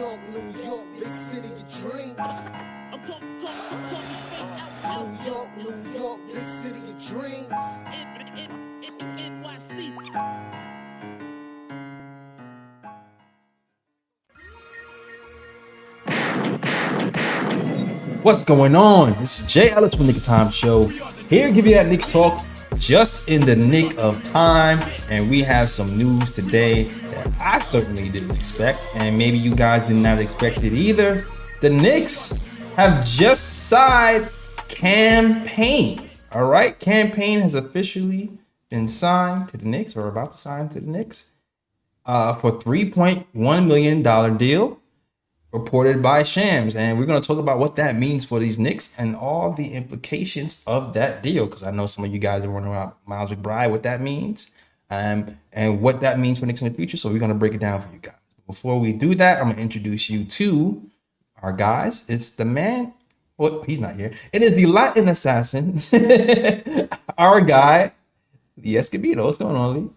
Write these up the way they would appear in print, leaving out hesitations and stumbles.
New York, big city of dreams. New York, big city of dreams. What's going on? This is Jay Ellis from Nick of Time Show. Here to give you that Knicks talk just in the nick of time. And we have some news today that I certainly didn't expect. And maybe you guys did not expect it either. The Knicks have just signed Payne. All right, Payne has officially been signed to the Knicks, or about to sign to the Knicks, for $3.1 million deal, reported by Shams. And we're going to talk about what that means for these Knicks and all the implications of that deal, because I know some of you guys are wondering about Miles McBride, what that means, and what that means for Knicks in the future. So we're going to break it down for you guys. Before we do that, I'm going to introduce you to our guys. It's the man. Well, he's not here. It is the Latin assassin, our guy, the Escobedo. What's going on, Lee?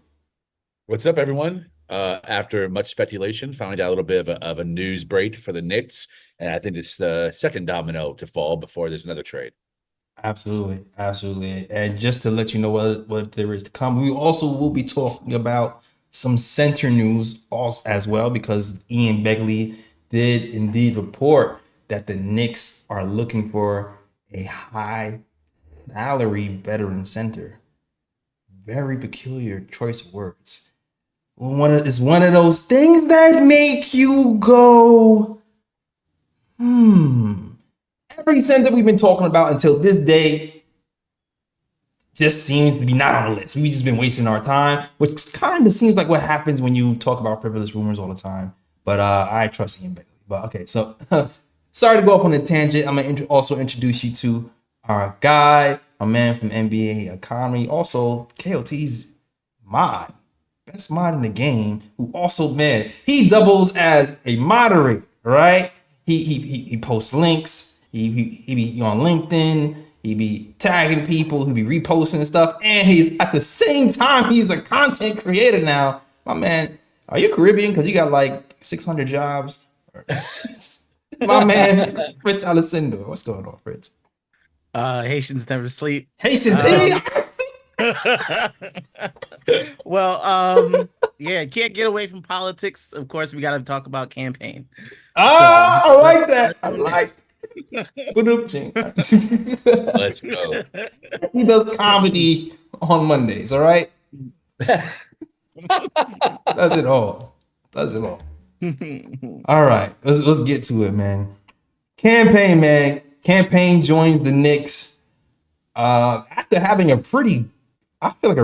What's up, everyone? After much speculation, found out a little bit of a news break for the Knicks, and I think it's the second domino to fall before there's another trade. Absolutely. And just to let you know what there is to come, we also will be talking about some center news also as well, because Ian Begley did indeed report that the Knicks are looking for a high salary veteran center. Very peculiar choice of words. It's one of those things that make you go, Every center we've been talking about until this day just seems to be not on the list. We've just been wasting our time, which kind of seems like what happens when you talk about frivolous rumors all the time. But I trust Ian Begley. But okay, so sorry to go off on a tangent. I'm going to also introduce you to our guy, a man from NBA Economy, also KOT's mod. Best mod in the game, who also, man, he doubles as a moderator, right? He posts links, he be on LinkedIn, he be tagging people, he be reposting stuff, and he at the same time he's a content creator now. My man, are you Caribbean? Because you got like 600 jobs. My man, Fritz Alessandro. What's going on, Fritz? Haitians never sleep. Haitians. Well, yeah, can't get away from politics. Of course, we got to talk about campaign. I like that. I like Let's go. He does comedy on Mondays, all right? Does it all. All right, let's get to it, man. Campaign joins the Knicks after having a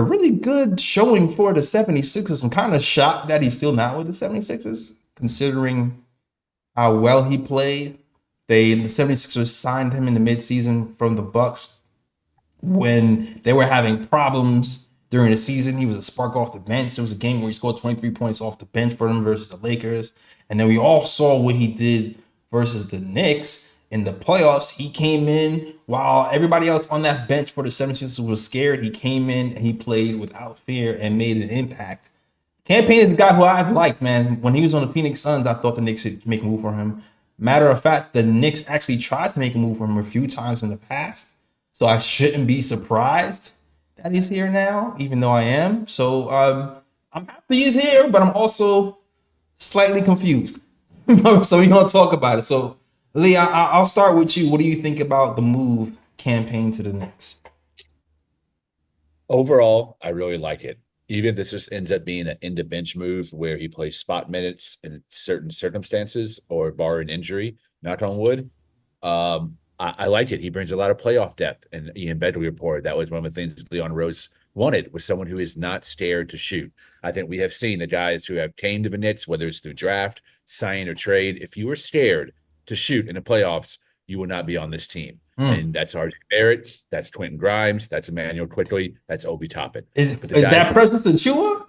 really good showing for the 76ers. I'm kind of shocked that he's still not with the 76ers, considering how well he played. The 76ers signed him in the midseason from the Bucks when they were having problems during the season. He was a spark off the bench. There was a game where he scored 23 points off the bench for them versus the Lakers. And then we all saw what he did versus the Knicks in the playoffs. He came in while everybody else on that bench for the 76ers was scared. He came in and he played without fear and made an impact. Payne is a guy who I've liked, man. When he was on the Phoenix Suns, I thought the Knicks should make a move for him. Matter of fact, the Knicks actually tried to make a move for him a few times in the past. So I shouldn't be surprised that he's here now, even though I am. So I'm happy he's here, but I'm also slightly confused. So we're going to talk about it. So Lee, I'll start with you. What do you think about the move Payne to the Knicks? Overall, I really like it. Even if this just ends up being an end-of-bench move where he plays spot minutes in certain circumstances or barring injury, knock on wood, I like it. He brings a lot of playoff depth. And Ian Begley reported that was one of the things Leon Rose wanted, was someone who is not scared to shoot. I think we have seen the guys who have came to the Knicks, whether it's through draft, sign, or trade. If you were scared to shoot in the playoffs, you will not be on this team. And that's RJ Barrett, that's Quentin Grimes, that's Emmanuel Quickly, that's Obi Toppin. Is that presence Achua?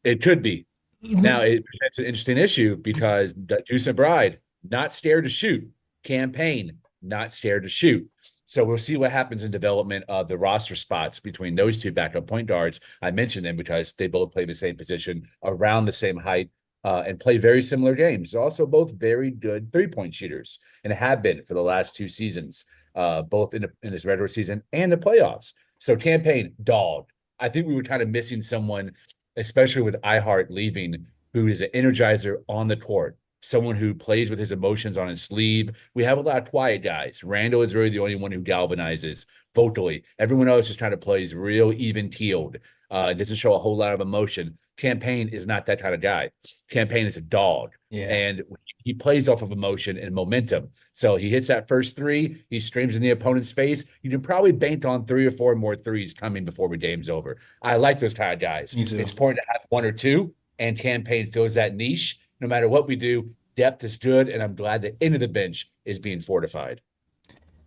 It could be. Now, it presents an interesting issue because Deuce McBride, not scared to shoot. Payne, not scared to shoot. So we'll see what happens in development of the roster spots between those two backup point guards. I mentioned them because they both play the same position, around the same height, and play very similar games. They're also both very good three-point shooters and have been for the last 2 seasons, both in this regular season and the playoffs. So Campaign, dog. I think we were kind of missing someone, especially with iHeart leaving, who is an energizer on the court, someone who plays with his emotions on his sleeve. We have a lot of quiet guys. Randall is really the only one who galvanizes vocally. Everyone else just kind of plays real even-keeled. Doesn't show a whole lot of emotion. Campaign is not that kind of guy. Campaign is a dog. Yeah. And he plays off of emotion and momentum. So he hits that first three, he streams in the opponent's face. You can probably bank on 3 or 4 more threes coming before the game's over. I like those kind of guys. Me too. It's important to have 1 or 2, and Campaign fills that niche. No matter what we do, depth is good, and I'm glad the end of the bench is being fortified.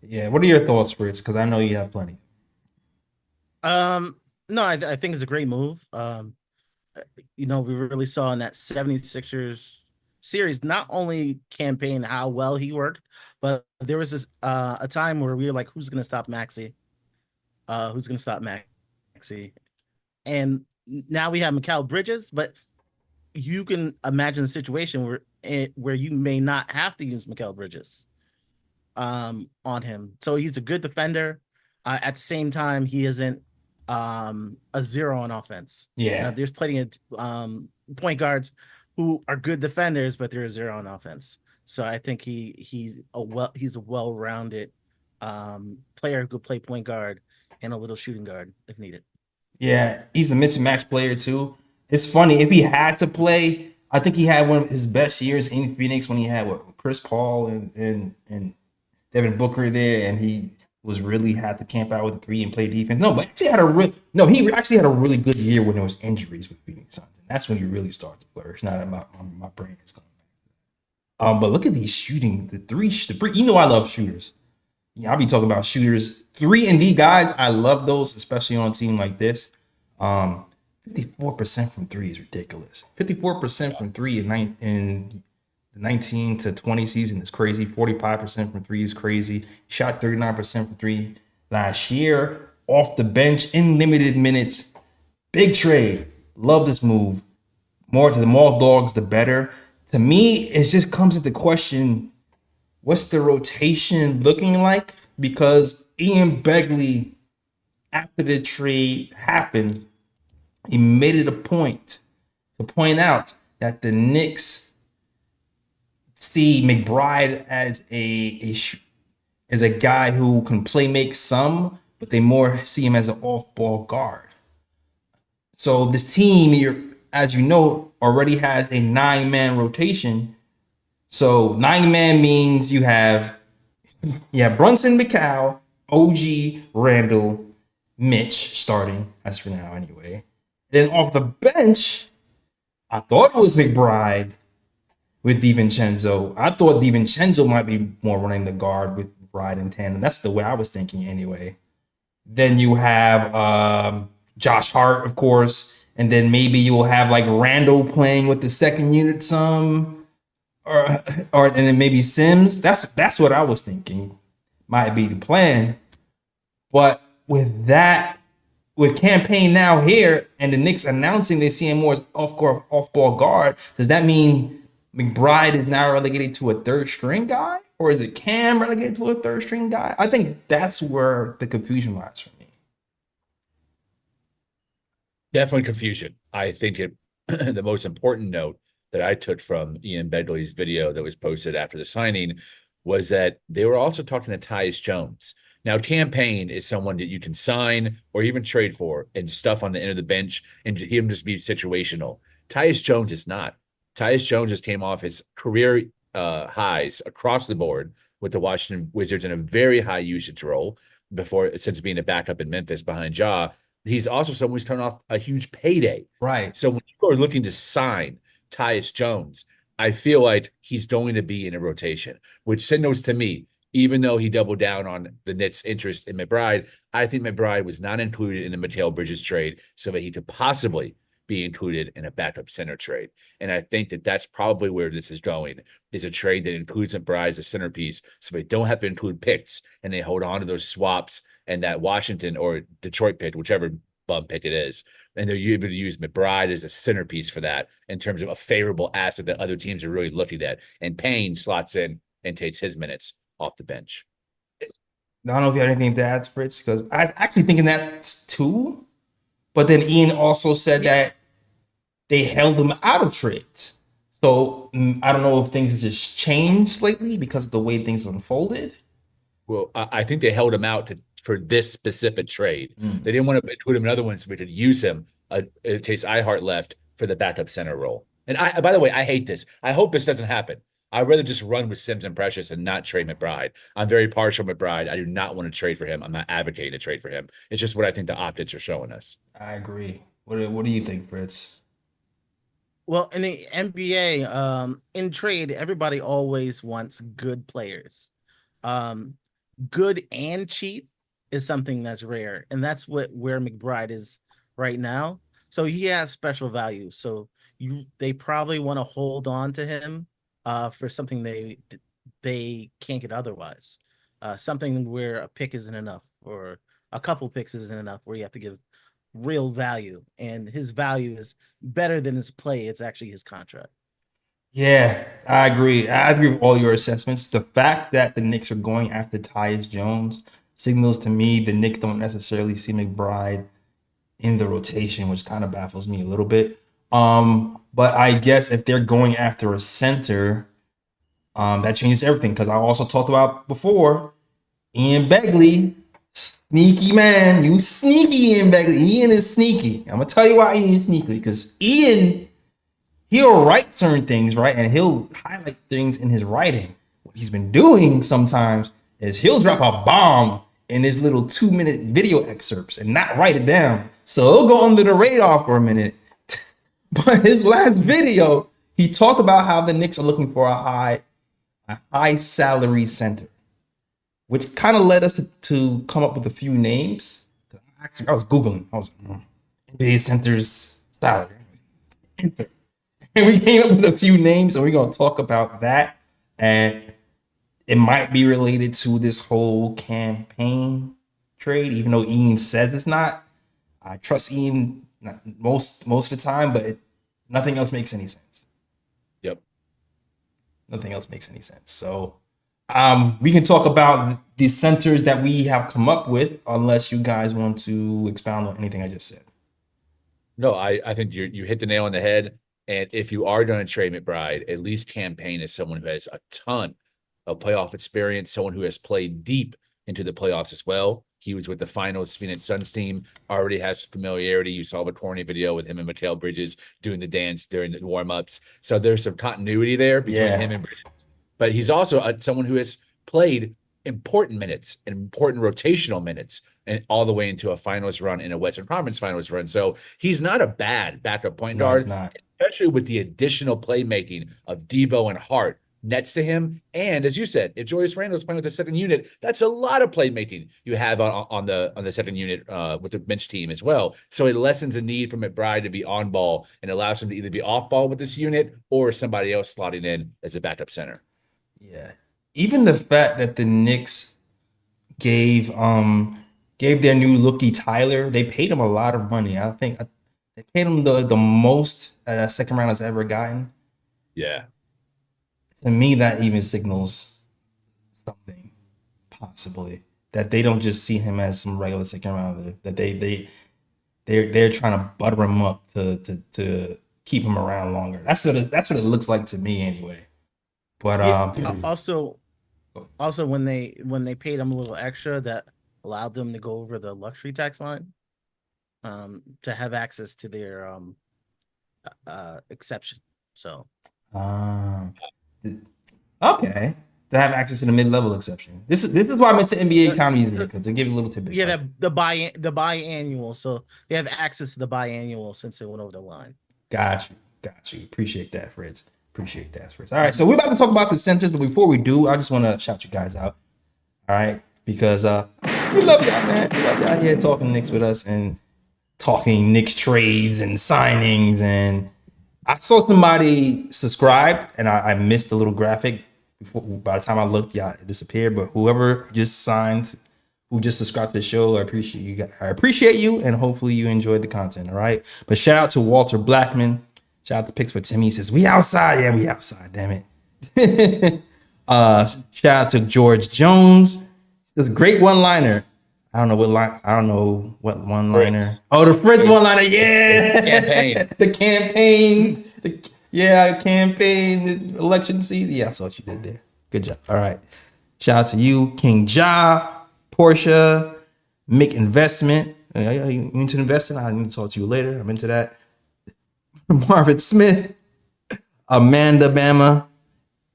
Yeah. What are your thoughts, Fritz? Because I know you have plenty. No, I think it's a great move. We really saw in that 76ers series, not only Campaign how well he worked, but there was this a time where we were like, who's gonna stop Maxey? Who's gonna stop Maxey? And now we have Mikal Bridges, but you can imagine a situation where you may not have to use Mikal Bridges on him. So he's a good defender. At the same time, he isn't a zero on offense. Yeah. There's plenty of point guards who are good defenders, but they're a zero on offense. So I think he's a well-rounded player who could play point guard and a little shooting guard if needed. Yeah, he's a mix and match player too. It's funny, if he had to play, I think he had one of his best years in Phoenix when he had Chris Paul and Devin Booker there, and he was really had to camp out with the 3 and play defense. No, but he actually had a really good year when there was injuries with Phoenix Suns. That's when he really started to flourish. Not my brain is going back. But look at these shooting, the three. I love shooters. I'll be talking about shooters. 3 and D guys, I love those, especially on a team like this. 54% from 3 is ridiculous. 54% from 3 in the 19 to 20 season is crazy. 45% from 3 is crazy. Shot 39% from 3 last year. Off the bench in limited minutes. Big trade. Love this move. The more dogs, the better. To me, it just comes into question, what's the rotation looking like? Because Ian Begley, after the trade happened, he made it a point to point out that the Knicks see McBride as a guy who can make some, but they more see him as an off-ball guard. So this team, as you know, already has a 9-man rotation. So 9-man means you have Brunson, McCall, OG, Randall, Mitch starting, as for now anyway. Then off the bench, I thought it was McBride with DiVincenzo. I thought DiVincenzo might be more running the guard with McBride in tandem. That's the way I was thinking anyway. Then you have Josh Hart, of course, and then maybe you will have like Randall playing with the second unit some, or and then maybe Sims. That's what I was thinking might be the plan. But with Campaign now here and the Knicks announcing they see him more as off-ball guard, does that mean McBride is now relegated to a third string guy? Or is it Cam relegated to a third string guy? I think that's where the confusion lies for me. Definitely confusion. I think the most important note that I took from Ian Begley's video that was posted after the signing was that they were also talking to Tyus Jones. Now, Campaign is someone that you can sign or even trade for and stuff on the end of the bench and him just be situational. Tyus Jones is not. Tyus Jones just came off his career highs across the board with the Washington Wizards in a very high usage role since being a backup in Memphis behind Ja. He's also someone who's coming off a huge payday. Right. So when people are looking to sign Tyus Jones, I feel like he's going to be in a rotation, which signals to me, even though he doubled down on the Knicks' interest in McBride, I think McBride was not included in the Mikal Bridges trade so that he could possibly be included in a backup center trade. And I think that that's probably where this is going, is a trade that includes McBride as a centerpiece so they don't have to include picks and they hold on to those swaps and that Washington or Detroit pick, whichever bum pick it is. And they're able to use McBride as a centerpiece for that in terms of a favorable asset that other teams are really looking at. And Payne slots in and takes his minutes off the bench. I don't know if you have anything to add, Fritz, because I was actually thinking that too. But then Ian also said that they held him out of trades. So I don't know if things have just changed lately because of the way things unfolded. Well, I think they held him out for this specific trade. They didn't want to include him in other ones, so we could use him in case iHeart left for the backup center role. And by the way, I hate this. I hope this doesn't happen. I'd rather just run with Sims and Precious and not trade McBride. I'm very partial to McBride. I do not want to trade for him. I'm not advocating to trade for him. It's just what I think the optics are showing us. I agree. What do you think, Fritz? Well, in the NBA, in trade, everybody always wants good players. Good and cheap is something that's rare, and that's where McBride is right now. So he has special value. So they probably want to hold on to him for something they can't get otherwise. Something where a pick isn't enough, or a couple picks isn't enough, where you have to give real value, and his value is better than his play. It's actually his contract. Yeah, I agree. I agree with all your assessments. The fact that the Knicks are going after Tyus Jones signals to me the Knicks don't necessarily see McBride in the rotation, which kind of baffles me a little bit. But I guess if they're going after a center, that changes everything. Because I also talked about before, Ian Begley, sneaky man. You sneaky, Ian Begley. Ian is sneaky. I'm gonna tell you why Ian is sneaky. Because Ian, he'll write certain things, right? And he'll highlight things in his writing. What he's been doing sometimes is he'll drop a bomb in his little 2-minute video excerpts and not write it down. So it'll go under the radar for a minute. But his last video, he talked about how the Knicks are looking for a high salary center, which kind of led us to come up with a few names. Actually, I was Googling. I was NBA center's salary. Enter. And we came up with a few names, and we're going to talk about that. And it might be related to this whole campaign trade, even though Ian says it's not. I trust Ian most of the time, but nothing else makes any sense. Yep. Nothing else makes any sense. So we can talk about the centers that we have come up with, unless you guys want to expound on anything I just said. No, I think you hit the nail on the head. And if you are going to trade McBride, at least campaign as someone who has a ton of playoff experience, someone who has played deep into the playoffs as well. He was with the finals Phoenix Suns team, already has familiarity. You saw the corny video with him and Mikal Bridges doing the dance during the warm-ups. So there's some continuity there between him and Bridges. But he's also someone who has played important minutes and important rotational minutes and all the way into a finals run and a Western Conference finals run. So he's not a bad backup point guard, especially with the additional playmaking of Devo and Hart next to him. And as you said, if Julius Randle's playing with the second unit, that's a lot of playmaking you have on the second unit with the bench team as well. So it lessens the need for McBride to be on ball and allows him to either be off ball with this unit or somebody else slotting in as a backup center. Yeah. Even the fact that the Knicks gave their new rookie Tyler, they paid him a lot of money. I think they paid him the most second round has ever gotten. Yeah. To me, that even signals something, possibly, that they don't just see him as some regular second rounder. That they're trying to butter him up to keep him around longer. That's what it looks like to me, anyway. But also when they paid him a little extra, that allowed them to go over the luxury tax line, to have access to their exception. So. Okay, to have access to the mid-level exception. This is why I mentioned NBA counties here, because they give you a little tidbit. Yeah, the biannual, so they have access to the biannual since it went over the line. Got you. Appreciate that, Fritz. All right, so we're about to talk about the centers, but before we do, I just want to shout you guys out. All right, because we love y'all, man. We love y'all here talking Knicks with us and talking Knicks trades and signings. And I saw somebody subscribed, and I missed the little graphic. By the time I looked, it disappeared. But whoever just signed, who just subscribed to the show. I appreciate you guys. I appreciate you, and hopefully you enjoyed the content. All right. But shout out to Walter Blackman. Shout out to Picks for Timmy. He says, we outside. Yeah, we outside. Damn it. Shout out to George Jones. This great one-liner. I don't know what one-liner. Fritz. Oh, the Fritz one-liner. Yeah. Campaign. The campaign. Campaign. The election season. Yeah, I saw what you did there. Good job. All right. Shout out to you, King Ja, Portia, Mick Investment. You into investing? I need to talk to you later. I'm into that. Marvin Smith, Amanda Bama.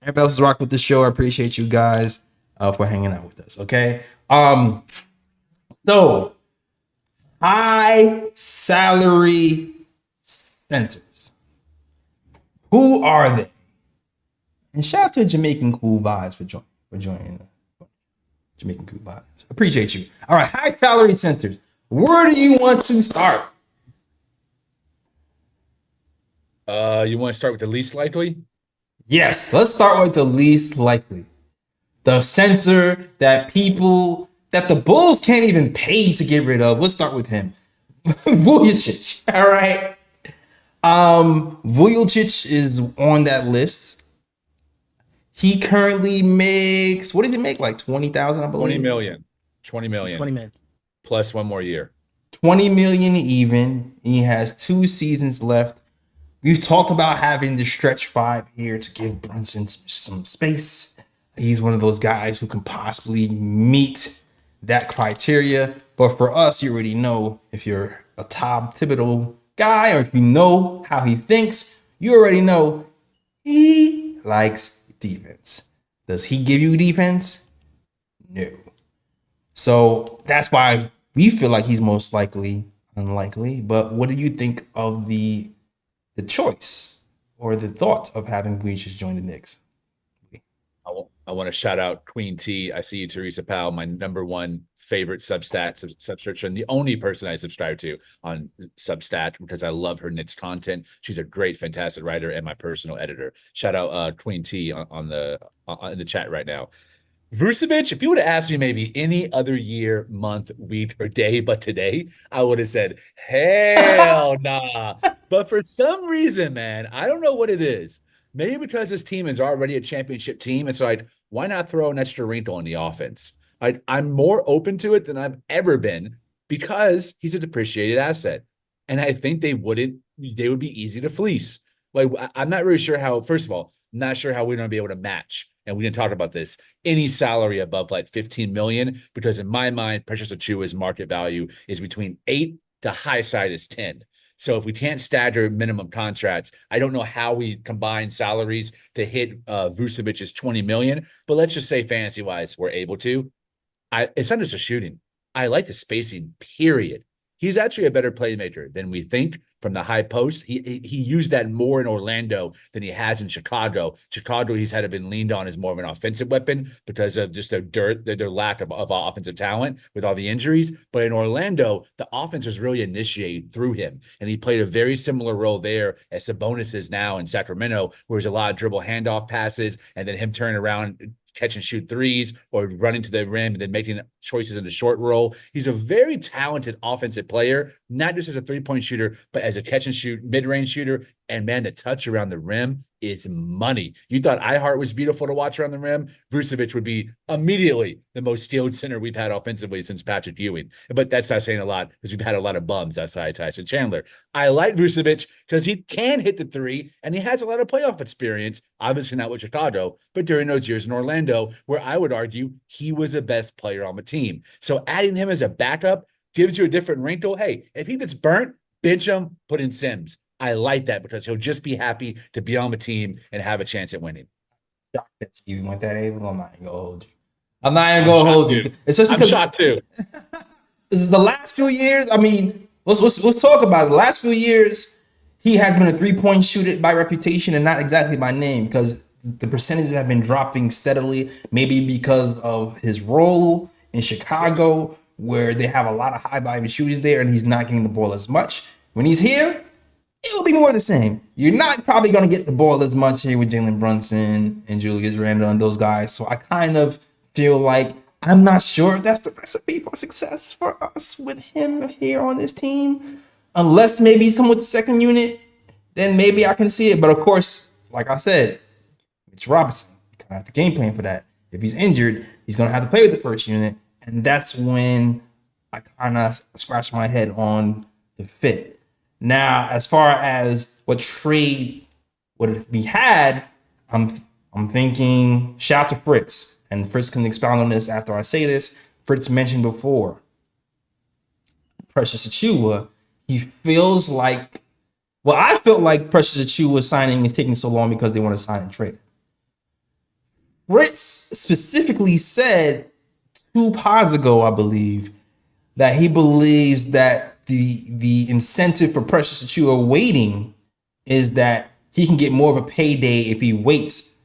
Everybody else is rock with the show. I appreciate you guys for hanging out with us. Okay. So high salary centers. Who are they? And shout out to Jamaican Cool Vibes for joining. Jamaican Cool Vibes. Appreciate you. All right, high salary centers. Where do you want to start? You want to start with the least likely? Yes, let's start with the least likely. The center that the Bulls can't even pay to get rid of. Let's start with him. Vucevic. All right. Vucevic is on that list. He currently makes, what does he make? Like 20,000, I believe. 20 million. 20 million. 20 minutes. Plus one more year. 20 million even. He has 2 seasons left. We've talked about having the stretch 5 here to give Brunson some space. He's one of those guys who can possibly meet that criteria. But for us, you already know, if you're a Tom Thibodeau guy, or if you know how he thinks, you already know he likes defense. Does he give you defense? No. So that's why we feel like he's most likely unlikely. But what do you think of the choice or the thought of having Vucevic join the Knicks? I want to shout out Queen T. I see you, Teresa Powell, my #1 favorite subscription, the only person I subscribe to on Substat, because I love her Knicks content. She's a great, fantastic writer and my personal editor. Shout out Queen T in the chat right now. Vucevic, if you would have asked me maybe any other year, month, week, or day but today, I would have said, hell nah. But for some reason, man, I don't know what it is. Maybe because this team is already a championship team. It's like, why not throw an extra wrinkle in the offense? I'm more open to it than I've ever been because he's a depreciated asset. And I think they would be easy to fleece. Like, I'm not really sure how, first of all, I'm not sure how we're going to be able to match. And we didn't talk about this, any salary above like 15 million, because in my mind, Precious Achua's market value is between 8 to high side is 10. So if we can't stagger minimum contracts, I don't know how we combine salaries to hit Vucevic's 20 million. But let's just say fantasy wise, we're able to. It's not just a shooting. I like the spacing, period. He's actually a better playmaker than we think from the high post. He used that more in Orlando than he has in Chicago. Chicago, he's had been leaned on as more of an offensive weapon because of just their lack of offensive talent with all the injuries. But in Orlando, the offense was really initiated through him. And he played a very similar role there as Sabonis is now in Sacramento, where there's a lot of dribble handoff passes and then him turning around, catch and shoot threes, or running to the rim and then making choices in the short roll. He's a very talented offensive player, not just as a 3-point shooter, but as a catch and shoot mid-range shooter. And man, the touch around the rim is money. You thought iHeart was beautiful to watch around the rim. Vucevic would be immediately the most skilled center we've had offensively since Patrick Ewing. But that's not saying a lot because we've had a lot of bums outside Tyson Chandler. I like Vucevic because he can hit the three and he has a lot of playoff experience, obviously not with Chicago, but during those years in Orlando, where I would argue he was the best player on the team. So adding him as a backup gives you a different wrinkle. Hey, if he gets burnt, bench him, put in Sims. I like that because he'll just be happy to be on the team and have a chance at winning. You went that able? I'm not even gonna hold you. I'm not even gonna hold you. I'm shocked too. This is the last few years. I mean, let's talk about it. The last few years, he has been a 3-point shooter by reputation and not exactly by name, because the percentages have been dropping steadily. Maybe because of his role in Chicago, where they have a lot of high volume shooters there, and he's not getting the ball as much. When he's here, it'll be more the same. You're not probably going to get the ball as much here with Jalen Brunson and Julius Randle and those guys. So I kind of feel like I'm not sure if that's the recipe for success for us with him here on this team. Unless maybe he's come with the second unit, then maybe I can see it. But of course, like I said, Mitch Robinson, you kind of have to game plan for that. If he's injured, he's going to have to play with the first unit. And that's when I kind of scratch my head on the fit. Now, as far as what trade would be had, I'm thinking shout to Fritz. And Fritz can expound on this after I say this. Fritz mentioned before, Precious Achiuwa, he feels like, well, I felt like Precious Achiuwa signing is taking so long because they want to sign and trade. Fritz specifically said 2 pods ago, I believe, that he believes that the incentive for Precious Achiuwa waiting is that he can get more of a payday if he waits,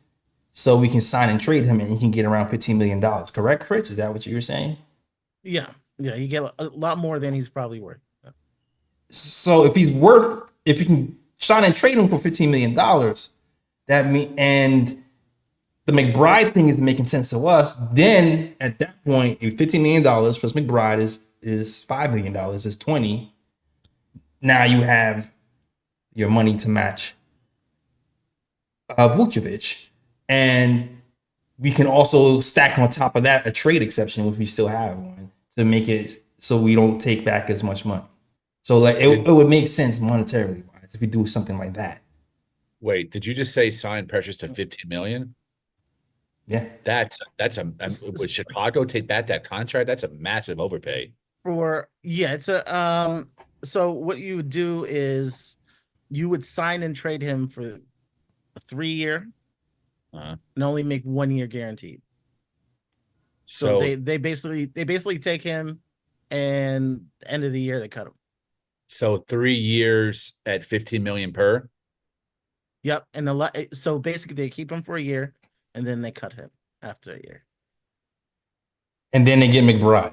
so we can sign and trade him and he can get around $15 million. Correct, Fritz? Is that what you were saying? Yeah, you get a lot more than he's probably worth. So if you can sign and trade him for $15 million, and the McBride thing is making sense to us, then at that point, if $15 million plus McBride is $5 million, is 20. Now you have your money to match Vucevic. And we can also stack on top of that a trade exception if we still have one to make it so we don't take back as much money. So like it would make sense monetarily wise if we do something like that. Wait, did you just say sign Precious to 15 million? Yeah. That's would Chicago take back that contract? That's a massive overpay. It's a so what you would do is you would sign and trade him for a 3-year and only make 1 year guaranteed. So they basically take him, and end of the year they cut him. So 3 years at 15 million per. Yep, and so basically they keep him for a year, and then they cut him after a year. And then they get McBride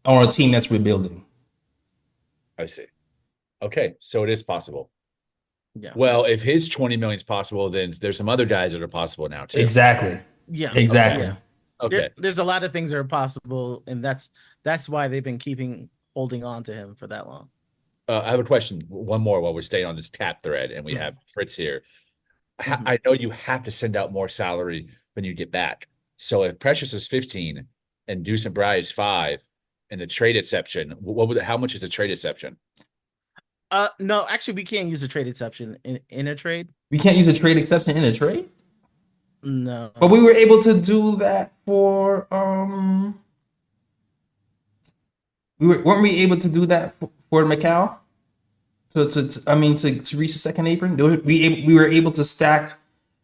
on a team that's rebuilding. I see. Okay, so it is possible. Yeah. Well, if his 20 million is possible, then there's some other guys that are possible now too. Exactly. Yeah. Exactly. Okay. There's a lot of things that are possible, and that's why they've been holding on to him for that long. I have a question. One more while we're staying on this cap thread, and we have Fritz here. I know you have to send out more salary when you get back. So if Precious is 15 and Deuce and Bry is 5, and the trade exception, how much is the trade exception? No, actually, we can't use a trade exception in a trade. We can't use a trade exception in a trade? No. But we were able to do that for weren't we able to do that for Macau? To reach the second apron? We were able to stack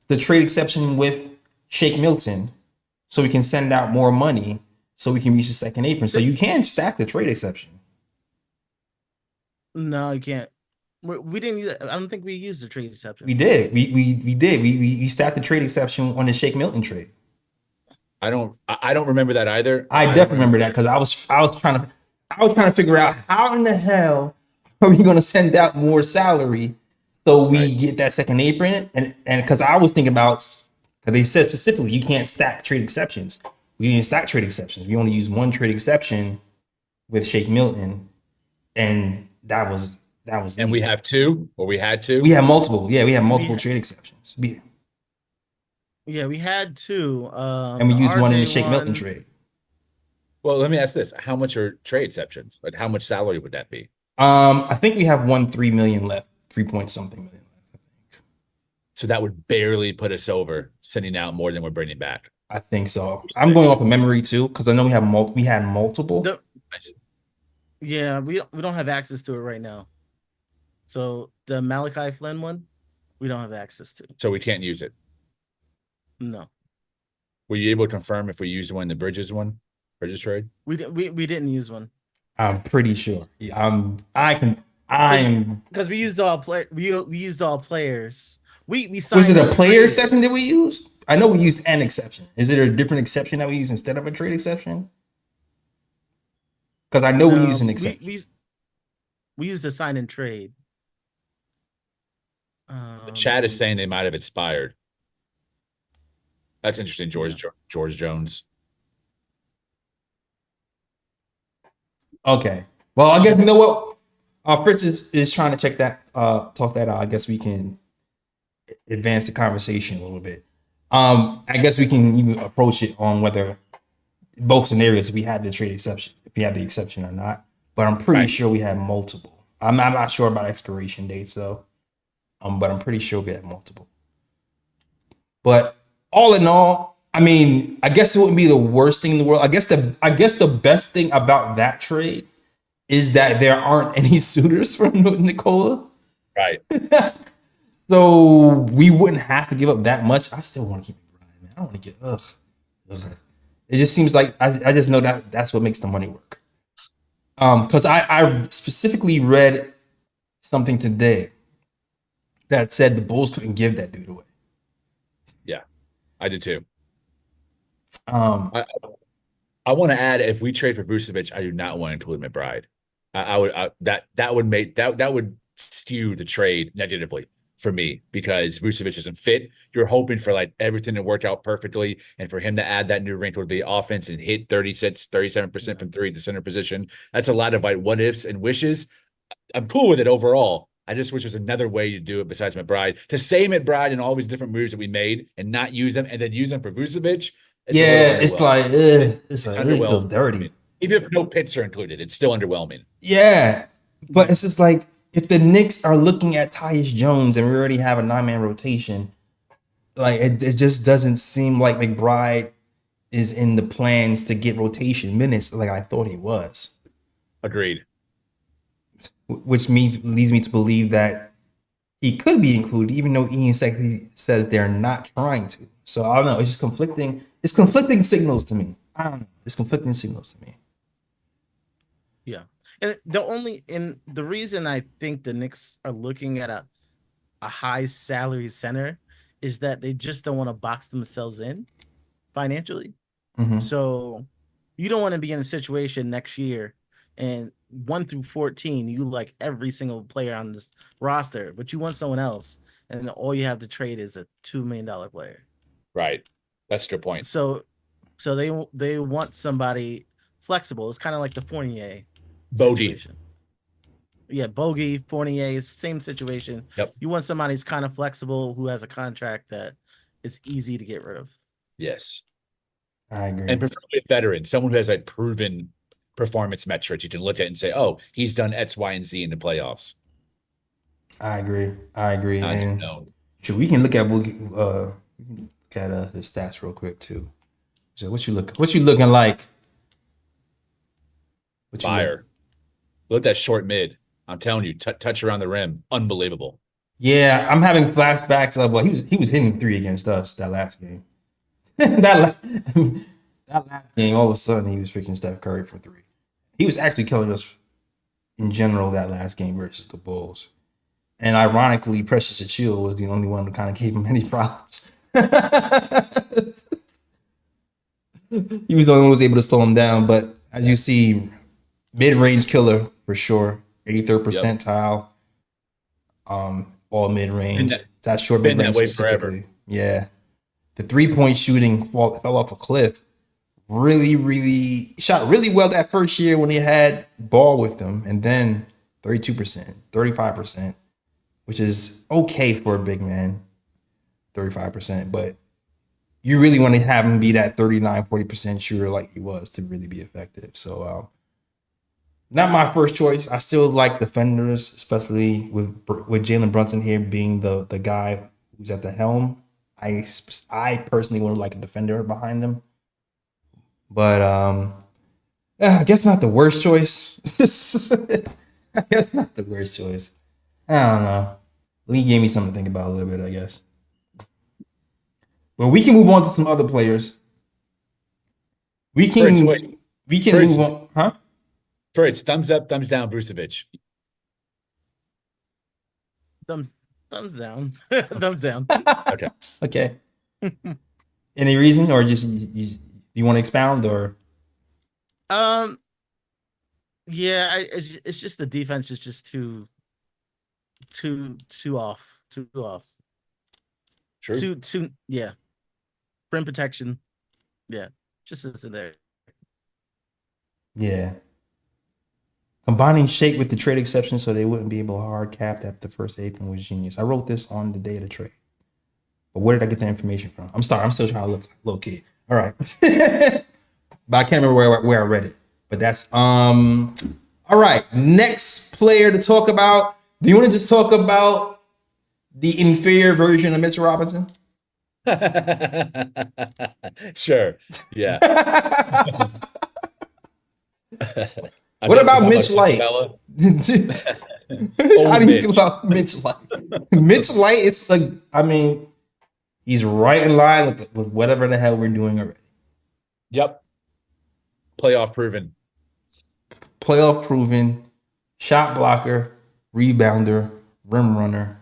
the trade exception with Shake Milton so we can send out more money so we can reach the second apron. So you can stack the trade exception. No, you can't. We didn't use. I don't think we used the trade exception. We did. We did. We stacked the trade exception on the Shake Milton trade. I don't remember that either. I definitely remember that because I was trying to figure out how in the hell are we going to send out more salary so we get that second apron, and because I was thinking about, because they said specifically you can't stack trade exceptions. We didn't stack trade exceptions. We only used one trade exception with Shake Milton, and that was. And we have 2, or we had 2. We have multiple. Yeah, we have multiple trade exceptions. Yeah, we had 2. And we used one in the Shake Milton trade. Well, let me ask this: how much are trade exceptions? Like, how much salary would that be? I think we have 3 million left, 3 point something million left, I think. So that would barely put us over sending out more than we're bringing back. I think so. I'm going off of memory too, because I know we had multiple. Yeah, we don't have access to it right now. So the Malachi Flynn one, we don't have access to. So we can't use it. No. Were you able to confirm if we used one, the Bridges trade? We didn't use one. I'm pretty sure. I'm because we used all we used all players. We signed. Was it a player exception that we used? I know we used an exception. Is it a different exception that we use instead of a trade exception? Because I know we used an exception. We used a sign and trade. The chat is saying they might have expired. That's interesting, George Jones. Okay. Well, I guess you know what? Fritz is trying to check that, talk that out. I guess we can advance the conversation a little bit. I guess we can even approach it on whether both scenarios, if we had the trade exception, if we had the exception or not. But I'm pretty sure we had multiple. I'm not sure about expiration dates though. But I'm pretty sure we had multiple. But all in all, I mean, I guess it wouldn't be the worst thing in the world. I guess the best thing about that trade is that there aren't any suitors for Nikola. Right. So we wouldn't have to give up that much. I still want to keep McBride, man. I don't want to get ugh. It just seems like I just know that that's what makes the money work. Because I specifically read something today that said the Bulls couldn't give that dude away. Yeah, I did too. Um, I want to add, if we trade for Vucevic, I do not want to include McBride. That would skew the trade negatively for me, because Vucevic isn't fit. You're hoping for like everything to work out perfectly, and for him to add that new wrinkle to the offense and hit 37% from three at the center position. That's a lot of like what ifs and wishes. I'm cool with it overall. I just wish there's another way to do it besides McBride. To say McBride and all these different moves that we made and not use them, and then use them for Vucevic. it's like it's a little dirty. Even if no picks are included, it's still underwhelming. Yeah, but it's just like, if the Knicks are looking at Tyus Jones and we already have a 9-man rotation, like it just doesn't seem like McBride is in the plans to get rotation minutes like I thought he was. Agreed. Which leads me to believe that he could be included, even though Ian says they're not trying to. So I don't know. It's just conflicting. It's conflicting signals to me. I don't know. It's conflicting signals to me. Yeah. And the reason I think the Knicks are looking at a high salary center is that they just don't want to box themselves in financially. Mm-hmm. So you don't want to be in a situation next year and 1 through 14, you like every single player on this roster, but you want someone else, and all you have to trade is a $2 million player. Right. That's a good point. So they want somebody flexible. It's kind of like the Fournier Bogey. situation. Yeah, Bogey, Fournier, is the same situation. Yep. You want somebody who's kind of flexible, who has a contract that is easy to get rid of. Yes. I agree. And preferably a veteran, someone who has like proven performance metrics you can look at and say, oh, he's done X, Y, and Z in the playoffs. I agree. And no. sure, we can look at his stats real quick too. So what you looking like? Fire. Look at that short mid. I'm telling you, touch around the rim, unbelievable. Yeah, I'm having flashbacks of he was hitting 3 against us that last game. that last game, all of a sudden he was freaking Steph Curry for 3. He was actually killing us in general that last game versus the Bulls. And ironically, Precious Achiuwa was the only one who kind of gave him any problems. He was the only one who was able to slow him down. But as you see, mid-range killer for sure. 83rd percentile. All mid-range. That short mid-range specifically. Yeah. The 3-point shooting fell off a cliff. Really shot really well that first year when he had Ball with them, and then 32%, 35%, which is okay for a big man, 35%, but you really want to have him be that 39-40% shooter like he was to really be effective. So not my first choice. I still like defenders, especially with Jalen Brunson here being the guy who's at the helm. I personally would like a defender behind him. But I guess not the worst choice. I guess not the worst choice. I don't know. Lee gave me something to think about a little bit, I guess. But we can move on to some other players. We can move on. Huh? Fritz, thumbs up, thumbs down, Vucevic. Thumbs down. Thumbs down. Okay. Any reason, or just you want to expound, or? Yeah, it's just the defense is just too off. True. Yeah. Rim protection. Yeah. Just isn't there. Yeah. Combining Shake with the trade exception so they wouldn't be able to hard cap that the first Ayton was genius. I wrote this on the day of the trade. But where did I get the information from? I'm sorry, I'm still trying to look low key. All right. But I can't remember where I read it. But that's all right. Next player to talk about. Do you want to just talk about the inferior version of Mitchell Robinson? Sure. Yeah. What about Mitch Light? How do you feel about Mitch Light? Mitch Light, it's like, I mean, he's right in line with whatever the hell we're doing already. Yep. Playoff proven. Playoff proven, shot blocker, rebounder, rim runner.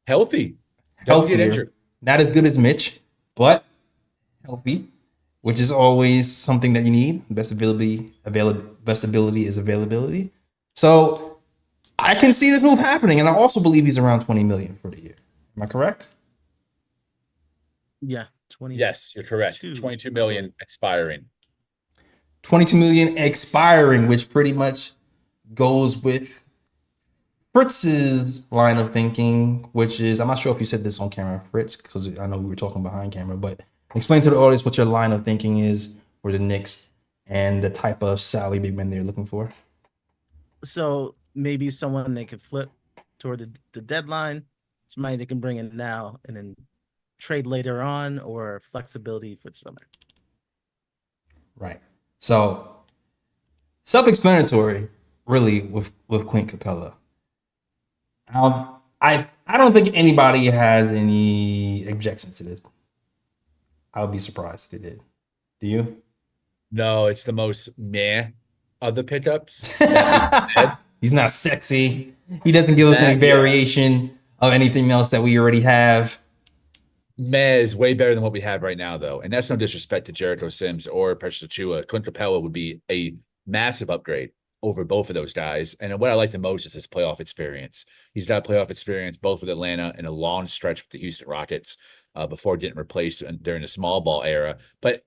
Healthy. Doesn't get injured. Not as good as Mitch, but healthy, which is always something that you need. Best ability is availability. So I can see this move happening, and I also believe he's around 20 million for the year. Am I correct? Yeah, 20. Yes, you're correct. 22 million expiring. 22 million expiring, which pretty much goes with Fritz's line of thinking, which is, I'm not sure if you said this on camera, Fritz, because I know we were talking behind camera, but explain to the audience what your line of thinking is for the Knicks and the type of salary big men they're looking for. So maybe someone they could flip toward the deadline, somebody they can bring in now and then trade later on, or flexibility for the summer. Right. So self-explanatory, really, with Clint Capela. I don't think anybody has any objections to this. I would be surprised if they did. Do you? No, it's the most meh of the pickups. He's not sexy. He doesn't give us any variation of anything else that we already have. Meh is way better than what we have right now, though. And that's no disrespect to Jericho Sims or Precious Achiuwa. Clint Capela would be a massive upgrade over both of those guys. And what I like the most is his playoff experience. He's got playoff experience both with Atlanta and a long stretch with the Houston Rockets before getting replaced during the small ball era. But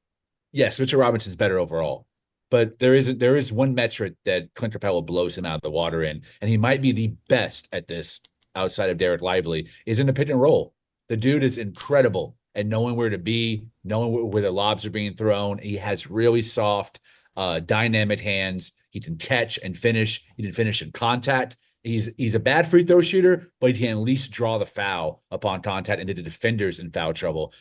yes, Mitchell Robinson's better overall. But there is one metric that Clint Capela blows him out of the water in, and he might be the best at this outside of Derek Lively, is in the pick and roll. The dude is incredible at knowing where to be, knowing where the lobs are being thrown. He has really soft, dynamic hands. He can catch and finish. He can finish in contact. He's a bad free throw shooter, but he can at least draw the foul upon contact into the defenders in foul trouble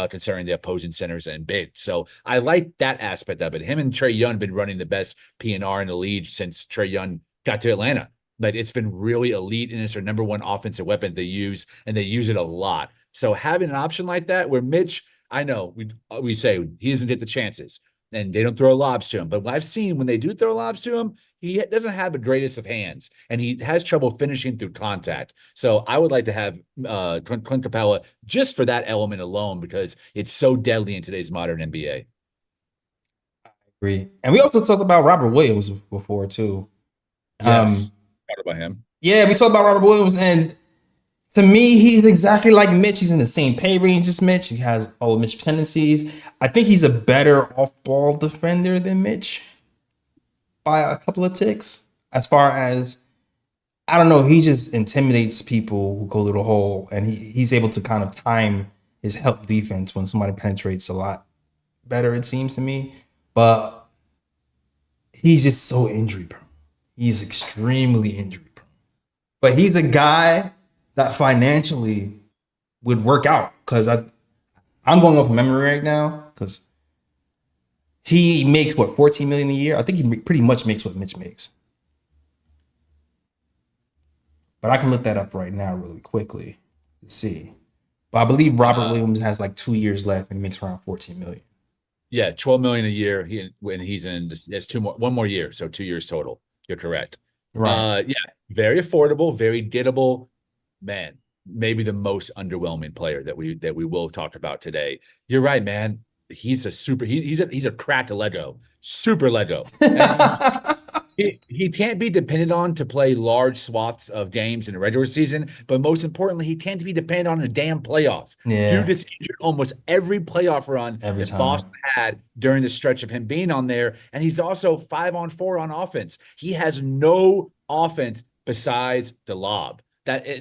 concerning the opposing centers and bigs. So I like that aspect of it. Him and Trae Young have been running the best PNR in the league since Trae Young got to Atlanta. Like, it's been really elite, and it's their number one offensive weapon they use, and they use it a lot. So having an option like that, where Mitch, I know we say he doesn't get the chances, and they don't throw lobs to him. But what I've seen when they do throw lobs to him, he doesn't have the greatest of hands, and he has trouble finishing through contact. So I would like to have Clint Capela just for that element alone, because it's so deadly in today's modern NBA. I agree. And we also talked about Robert Williams before, too. Yes. Talk about him. Yeah, we talked about Robert Williams, and to me, he's exactly like Mitch. He's in the same pay range as Mitch. He has all of Mitch's tendencies. I think he's a better off-ball defender than Mitch by a couple of ticks. As far as, I don't know, he just intimidates people who go to the hole, and he's able to kind of time his help defense when somebody penetrates a lot better, it seems to me. But he's just so injury prone. He's extremely injury prone. But he's a guy that financially would work out, because I'm going off memory right now, because he makes what, 14 million a year? I think he pretty much makes what Mitch makes. But I can look that up right now really quickly to see. But I believe Robert Williams has like 2 years left and makes around 14 million. Yeah, 12 million a year. When he's in, there's one more year, so 2 years total. You're correct. Right. Yeah, very affordable, very gettable. Man, maybe the most underwhelming player that we will talk about today. You're right, man. He's a super. He's a cracked Lego, super Lego. He can't be depended on to play large swaths of games in the regular season, but most importantly, he can't be depended on in the damn playoffs. Dude Yeah, gets injured almost every playoff run every that time. Boston had during the stretch of him being on there. And he's also 5-on-4 on offense. He has no offense besides the lob.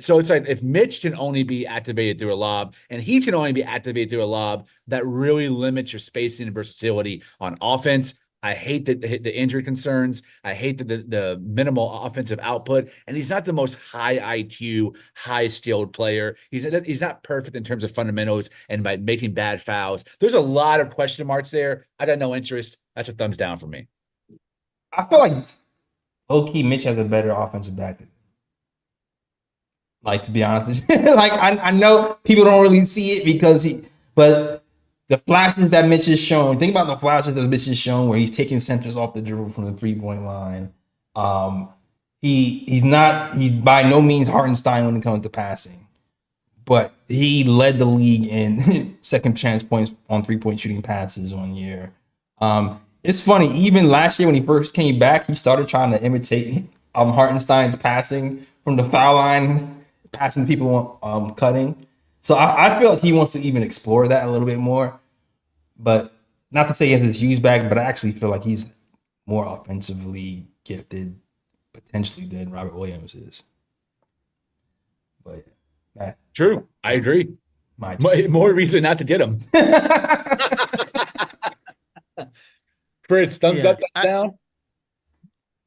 So it's like if Mitch can only be activated through a lob and he can only be activated through a lob, that really limits your spacing and versatility on offense. I hate the injury concerns. I hate the minimal offensive output, and he's not the most high IQ, high skilled player. He's not perfect in terms of fundamentals and by making bad fouls. There's a lot of question marks there. I got no interest. That's a thumbs down for me. I feel like low-key Mitch has a better offensive back. Like, to be honest with you. Like, I know people don't really see it but the flashes that Mitch is shown, think about the flashes that Mitch is shown where he's taking centers off the dribble from the 3-point line. He's by no means Hartenstein when it comes to passing, but he led the league in second chance points on 3-point shooting passes 1 year. It's funny, even last year when he first came back, he started trying to imitate Hartenstein's passing from the foul line, passing people cutting. So I feel like he wants to even explore that a little bit more. But not to say he has his huge back, but I actually feel like he's more offensively gifted, potentially, than Robert Williams is. But yeah, True. I agree. My More reason not to get him. Fritz, thumbs up, thumbs down?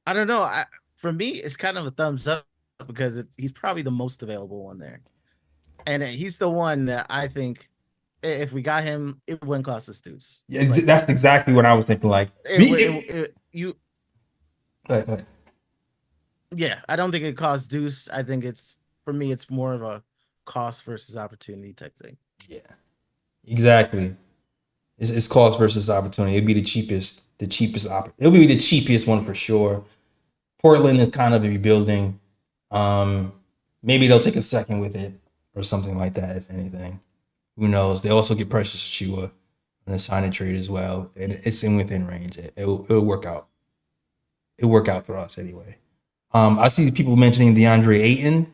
I don't know. For me, it's kind of a thumbs up because he's probably the most available one there. And he's the one that I think if we got him, it wouldn't cost us deuce. Yeah, like, that's exactly what I was thinking. Like, go ahead. Yeah, I don't think it costs deuce. I think for me, it's more of a cost versus opportunity type thing. Yeah, exactly. It's cost versus opportunity. It'd be the cheapest. It'll be the cheapest one for sure. Portland is kind of rebuilding. Maybe they'll take a second with it or something like that, if anything. Who knows? They also get Precious Achiuwa in the sign and trade as well. And it's within range. It'll work out. It'll work out for us anyway. I see people mentioning DeAndre Ayton.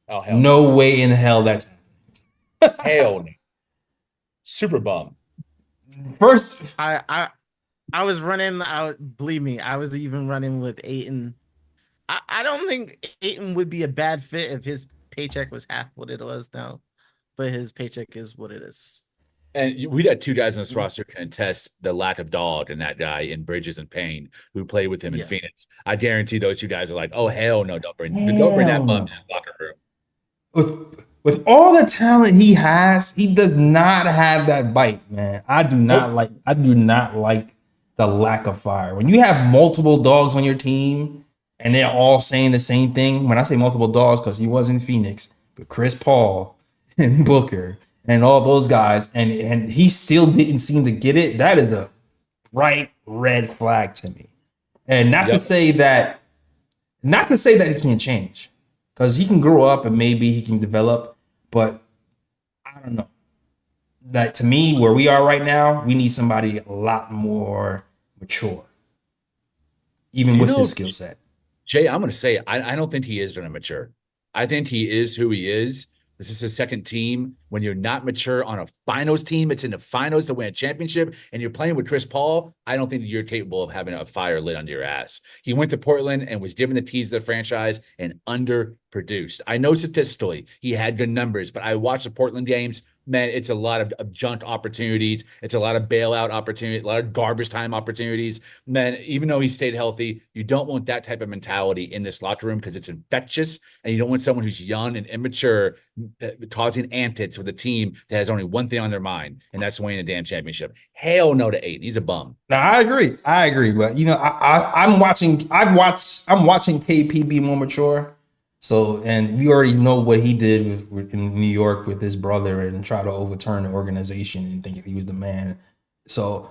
Oh, hell no way in hell that's happening. Hell no. Super bum. First, I was running. Believe me, I was even running with Ayton. I don't think Ayton would be a bad fit if his paycheck was half what it was now, but his paycheck is what it is. And we got two guys on this roster can attest the lack of dog in that guy in Bridges and Payne who played with him in Phoenix. I guarantee those two guys are like, oh hell no, don't bring that bum in the locker room. With all the talent he has, he does not have that bite, man. I do not like the lack of fire. When you have multiple dogs on your team and they're all saying the same thing, when I say multiple dogs, because he was in Phoenix, but Chris Paul and Booker and all those guys, and he still didn't seem to get it, that is a bright red flag to me. And not to say that he can't change, because he can grow up and maybe he can develop, but I don't know. That to me, where we are right now, we need somebody a lot more mature, even with his skill set. Jay, I'm going to say, I don't think he is going to mature. I think he is who he is. This is his second team. When you're not mature on a finals team, it's in the finals to win a championship, and you're playing with Chris Paul, I don't think you're capable of having a fire lit under your ass. He went to Portland and was given the keys to the franchise and underproduced. I know statistically he had good numbers, but I watched the Portland games. Man, it's a lot of junk opportunities. It's a lot of bailout opportunities, a lot of garbage time opportunities. Man, even though he stayed healthy, you don't want that type of mentality in this locker room because it's infectious, and you don't want someone who's young and immature causing antics with a team that has only one thing on their mind, and that's winning a damn championship. Hell no to Ayton. He's a bum. Now, I agree. But I'm watching KP be more mature. So, and we already know what he did in New York with his brother and try to overturn the organization and think he was the man. So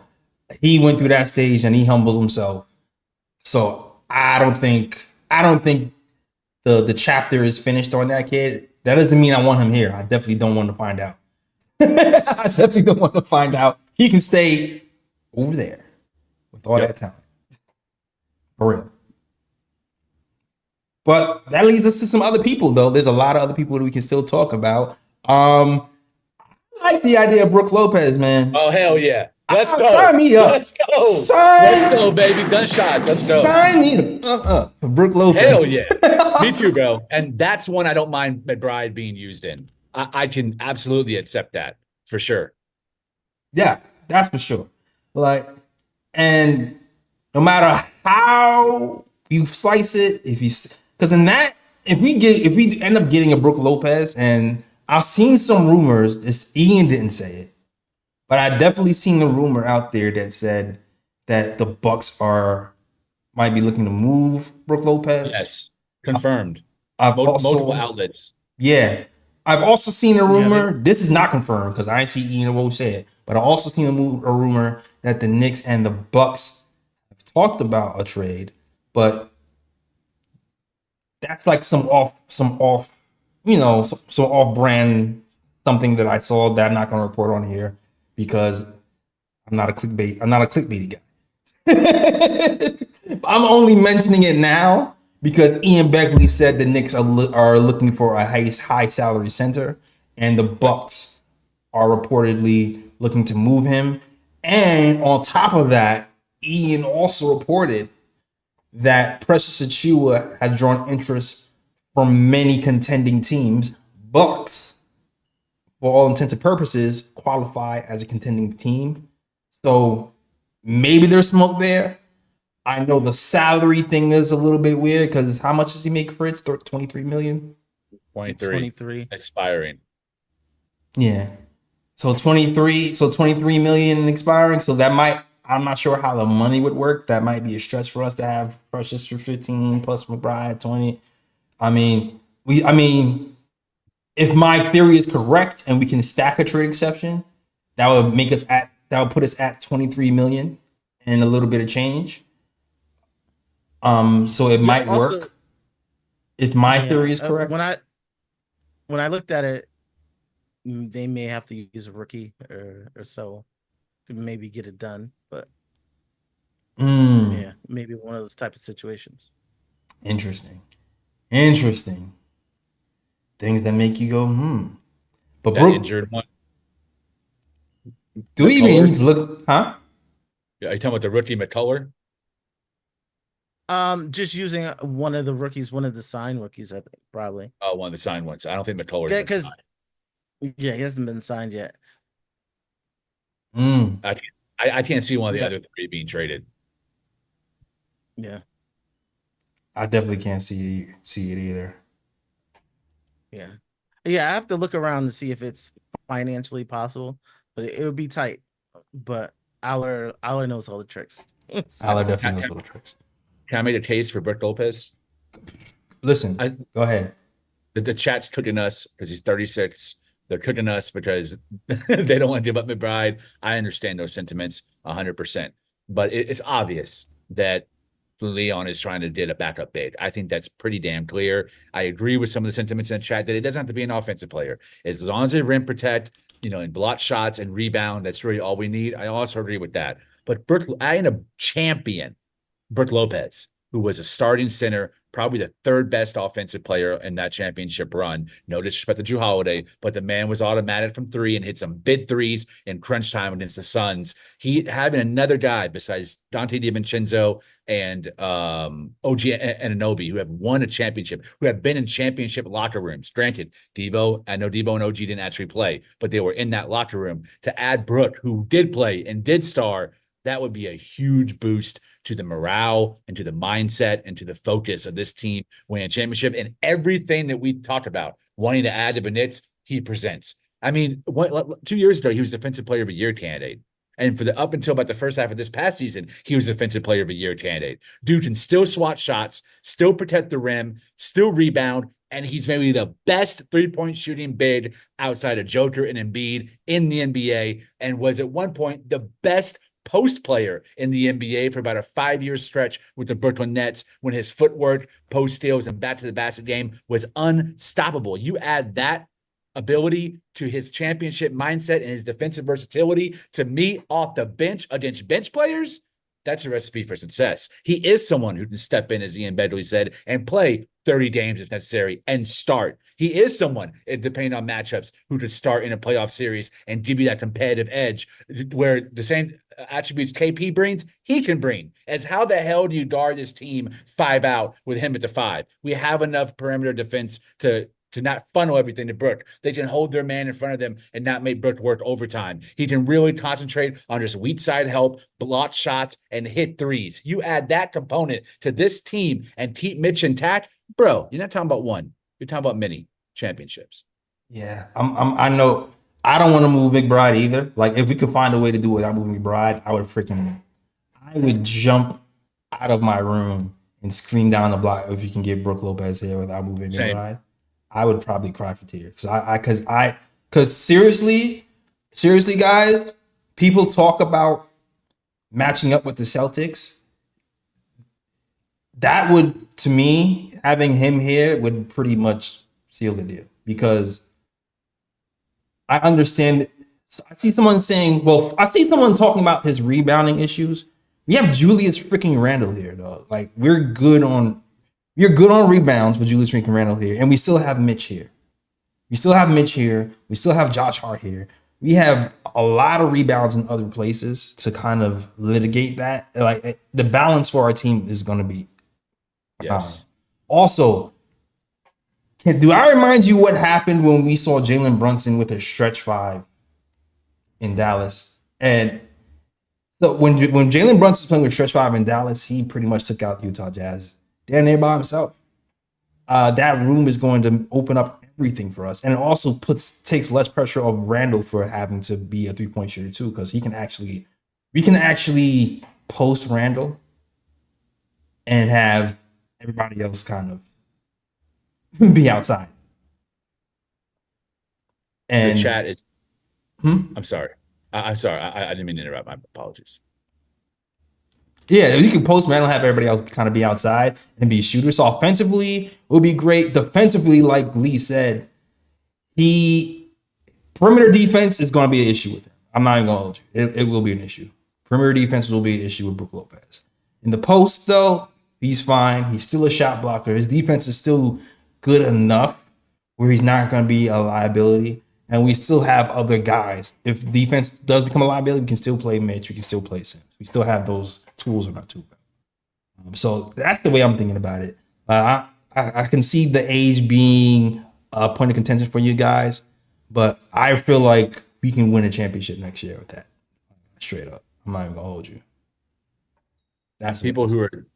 he went through that stage and he humbled himself. So I don't think the chapter is finished on that kid. That doesn't mean I want him here. I definitely don't want to find out. I definitely don't want to find out. He can stay over there with all that talent. For real. But that leads us to some other people, though. There's a lot of other people that we can still talk about. I like the idea of Brook Lopez, man. Oh, hell yeah. Let's go. Sign me up. Let's go. Let's go, baby. Gunshots. Let's go. Sign me up. Brook Lopez. Hell yeah. Me too, bro. And that's one I don't mind McBride being used in. I can absolutely accept that for sure. Yeah, that's for sure. Like, and no matter how you slice it, because if we end up getting a Brook Lopez, and I've seen some rumors, Ian didn't say it, but I definitely seen the rumor out there that said that the Bucks might be looking to move Brook Lopez. Yes, confirmed. Multiple outlets. Yeah. I've also seen a rumor. This is not confirmed because I ain't see Ian Woe say it, but I also seen a rumor that the Knicks and the Bucks have talked about a trade, but that's like some off brand something that I saw that I'm not going to report on here because I'm not a clickbaity guy. I'm only mentioning it now because Ian Beckley said the Knicks are looking for a high salary center, and the Bucks are reportedly looking to move him. And on top of that, Ian also reported that Precious Achiuwa had drawn interest from many contending teams. Bucks, for all intents and purposes, qualify as a contending team. So maybe there's smoke there. I know the salary thing is a little bit weird because how much does he make, Fritz? 23 million? 23. Expiring. Yeah. So 23 million expiring. So I'm not sure how the money would work. That might be a stretch for us to have Precious for 15 plus McBride 20. I mean, if my theory is correct and we can stack a trade exception, that would put us at 23 million and a little bit of change. So it might work if my theory is correct. When I looked at it, they may have to use a rookie or so to maybe get it done, but yeah, maybe one of those type of situations. Interesting. Things that make you go, But That Brook, injured one. do we even need to look, huh? Are you talking about the rookie McCullough? Just using one of the signed rookies, I think, probably. Oh, one of the signed ones. I don't think McCullough. Yeah, because he hasn't been signed yet. I can't see one of the other three being traded. Yeah, I definitely can't see it either. yeah. I have to look around to see if it's financially possible, but it would be tight. But Aller knows all the tricks. Aller definitely knows all the tricks. Can I make a case for Brook Lopez? Listen, go ahead. The chat's cooking us because he's 36. They're cooking us because they don't want to give up McBride. I understand those sentiments 100%. But it's obvious that Leon is trying to get a backup bid. I think that's pretty damn clear. I agree with some of the sentiments in the chat that it doesn't have to be an offensive player. As long as they rim protect, and block shots and rebound, that's really all we need. I also agree with that. But I am a champion. Brook Lopez, who was a starting center, probably the third best offensive player in that championship run. No disrespect to Jrue Holiday, but the man was automatic from three and hit some big threes in crunch time against the Suns. Having another guy besides Dante DiVincenzo and OG Anunoby, who have won a championship, who have been in championship locker rooms. Granted, I know Devo and OG didn't actually play, but they were in that locker room. To add Brook, who did play and did star, that would be a huge boost to the morale and to the mindset and to the focus of this team winning a championship, and everything that we talked about, wanting to add to the Knicks, he presents. I mean, 2 years ago, he was Defensive Player of the Year candidate. And for up until about the first half of this past season, he was Defensive Player of the Year candidate. Dude can still swat shots, still protect the rim, still rebound, and he's maybe the best three-point shooting big outside of Joker and Embiid in the NBA, and was at one point the best post player in the NBA for about a 5-year stretch with the Brooklyn Nets when his footwork, post steals, and back to the basket game was unstoppable. You add that ability to his championship mindset and his defensive versatility to me off the bench against bench players, that's a recipe for success. He is someone who can step in, as Ian Bedley said, and play 30 games if necessary and start. He is someone, depending on matchups, who could start in a playoff series and give you that competitive edge where the same attributes KP brings, he can bring. As how the hell do you guard this team 5 out with him at the 5? We have enough perimeter defense to not funnel everything to Brook. They can hold their man in front of them and not make Brook work overtime. He can really concentrate on just weak side help, block shots, and hit threes. You add that component to this team and keep Mitch intact, bro, you're not talking about one. You're talking about many championships. Yeah, I know. I don't want to move McBride either. Like, if we could find a way to do it without moving McBride, I would jump out of my room and scream down the block if you can get Brook Lopez here without moving McBride. I would probably cry for tears because seriously, guys, people talk about matching up with the Celtics. That would, to me, having him here would pretty much seal the deal, because I understand. I see someone talking about his rebounding issues. We have Julius freaking Randle here, though. Like, we're good on rebounds with Julius freaking Randle here, and we still have Mitch here. We still have Josh Hart here. We have a lot of rebounds in other places to kind of litigate that. Like, the balance for our team is going to be. Yes. Also, do I remind you what happened when we saw Jalen Brunson with a stretch 5 in Dallas? And so when Jalen Brunson's playing with stretch 5 in Dallas, he pretty much took out the Utah Jazz down there by himself. That room is going to open up everything for us, and it also takes less pressure off Randle for having to be a 3-point shooter too, because we can actually post Randle and have everybody else kind of be outside. And the chat is. I'm sorry. I'm sorry. I didn't mean to interrupt. My apologies. Yeah, you can post man and have everybody else kind of be outside and be shooters. So offensively, it would be great. Defensively, like Lee said, perimeter defense is going to be an issue with him. I'm not even going to hold you. It will be an issue. Perimeter defense will be an issue with Brook Lopez. In the post, though, he's fine. He's still a shot blocker. His defense is still good enough where he's not going to be a liability. And we still have other guys. If defense does become a liability, we can still play Mitch. We can still play Sims. We still have those tools in our tool belt. So that's the way I'm thinking about it. I can see the age being a point of contention for you guys, but I feel like we can win a championship next year with that. Straight up. I'm not even going to hold you. That's people who are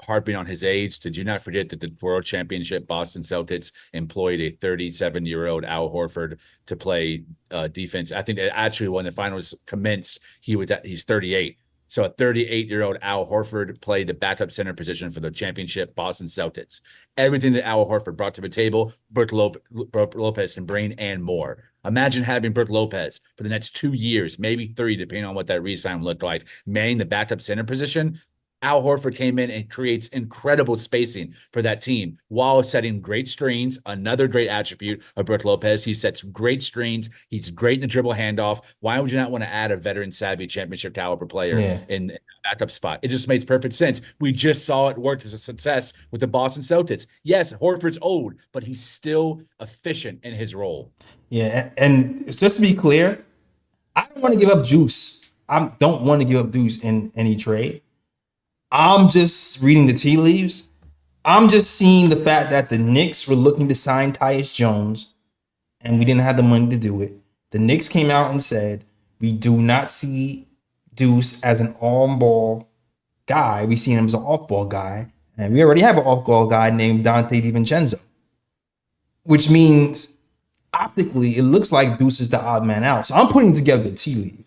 harping on his age. Did you not forget that the World Championship Boston Celtics employed a 37-year-old Al Horford to play defense? I think that actually when the finals commenced, he's 38. So a 38-year-old Al Horford played the backup center position for the championship Boston Celtics. Everything that Al Horford brought to the table, Brook Lopez can bring and more. Imagine having Brook Lopez for the next 2 years, maybe 3, depending on what that re-sign looked like, manning the backup center position. Al Horford came in and creates incredible spacing for that team while setting great screens. Another great attribute of Brook Lopez. He sets great screens. He's great in the dribble handoff. Why would you not want to add a veteran savvy championship caliber player in the backup spot? It just makes perfect sense. We just saw it work as a success with the Boston Celtics. Yes, Horford's old, but he's still efficient in his role. Yeah, and just to be clear, I don't want to give up juice. I don't want to give up juice in any trade. I'm just reading the tea leaves. I'm just seeing the fact that the Knicks were looking to sign Tyus Jones, and we didn't have the money to do it. The Knicks came out and said, we do not see Deuce as an on-ball guy. We see him as an off-ball guy, and we already have an off-ball guy named Dante DiVincenzo, which means optically it looks like Deuce is the odd man out. So I'm putting together the tea leaves.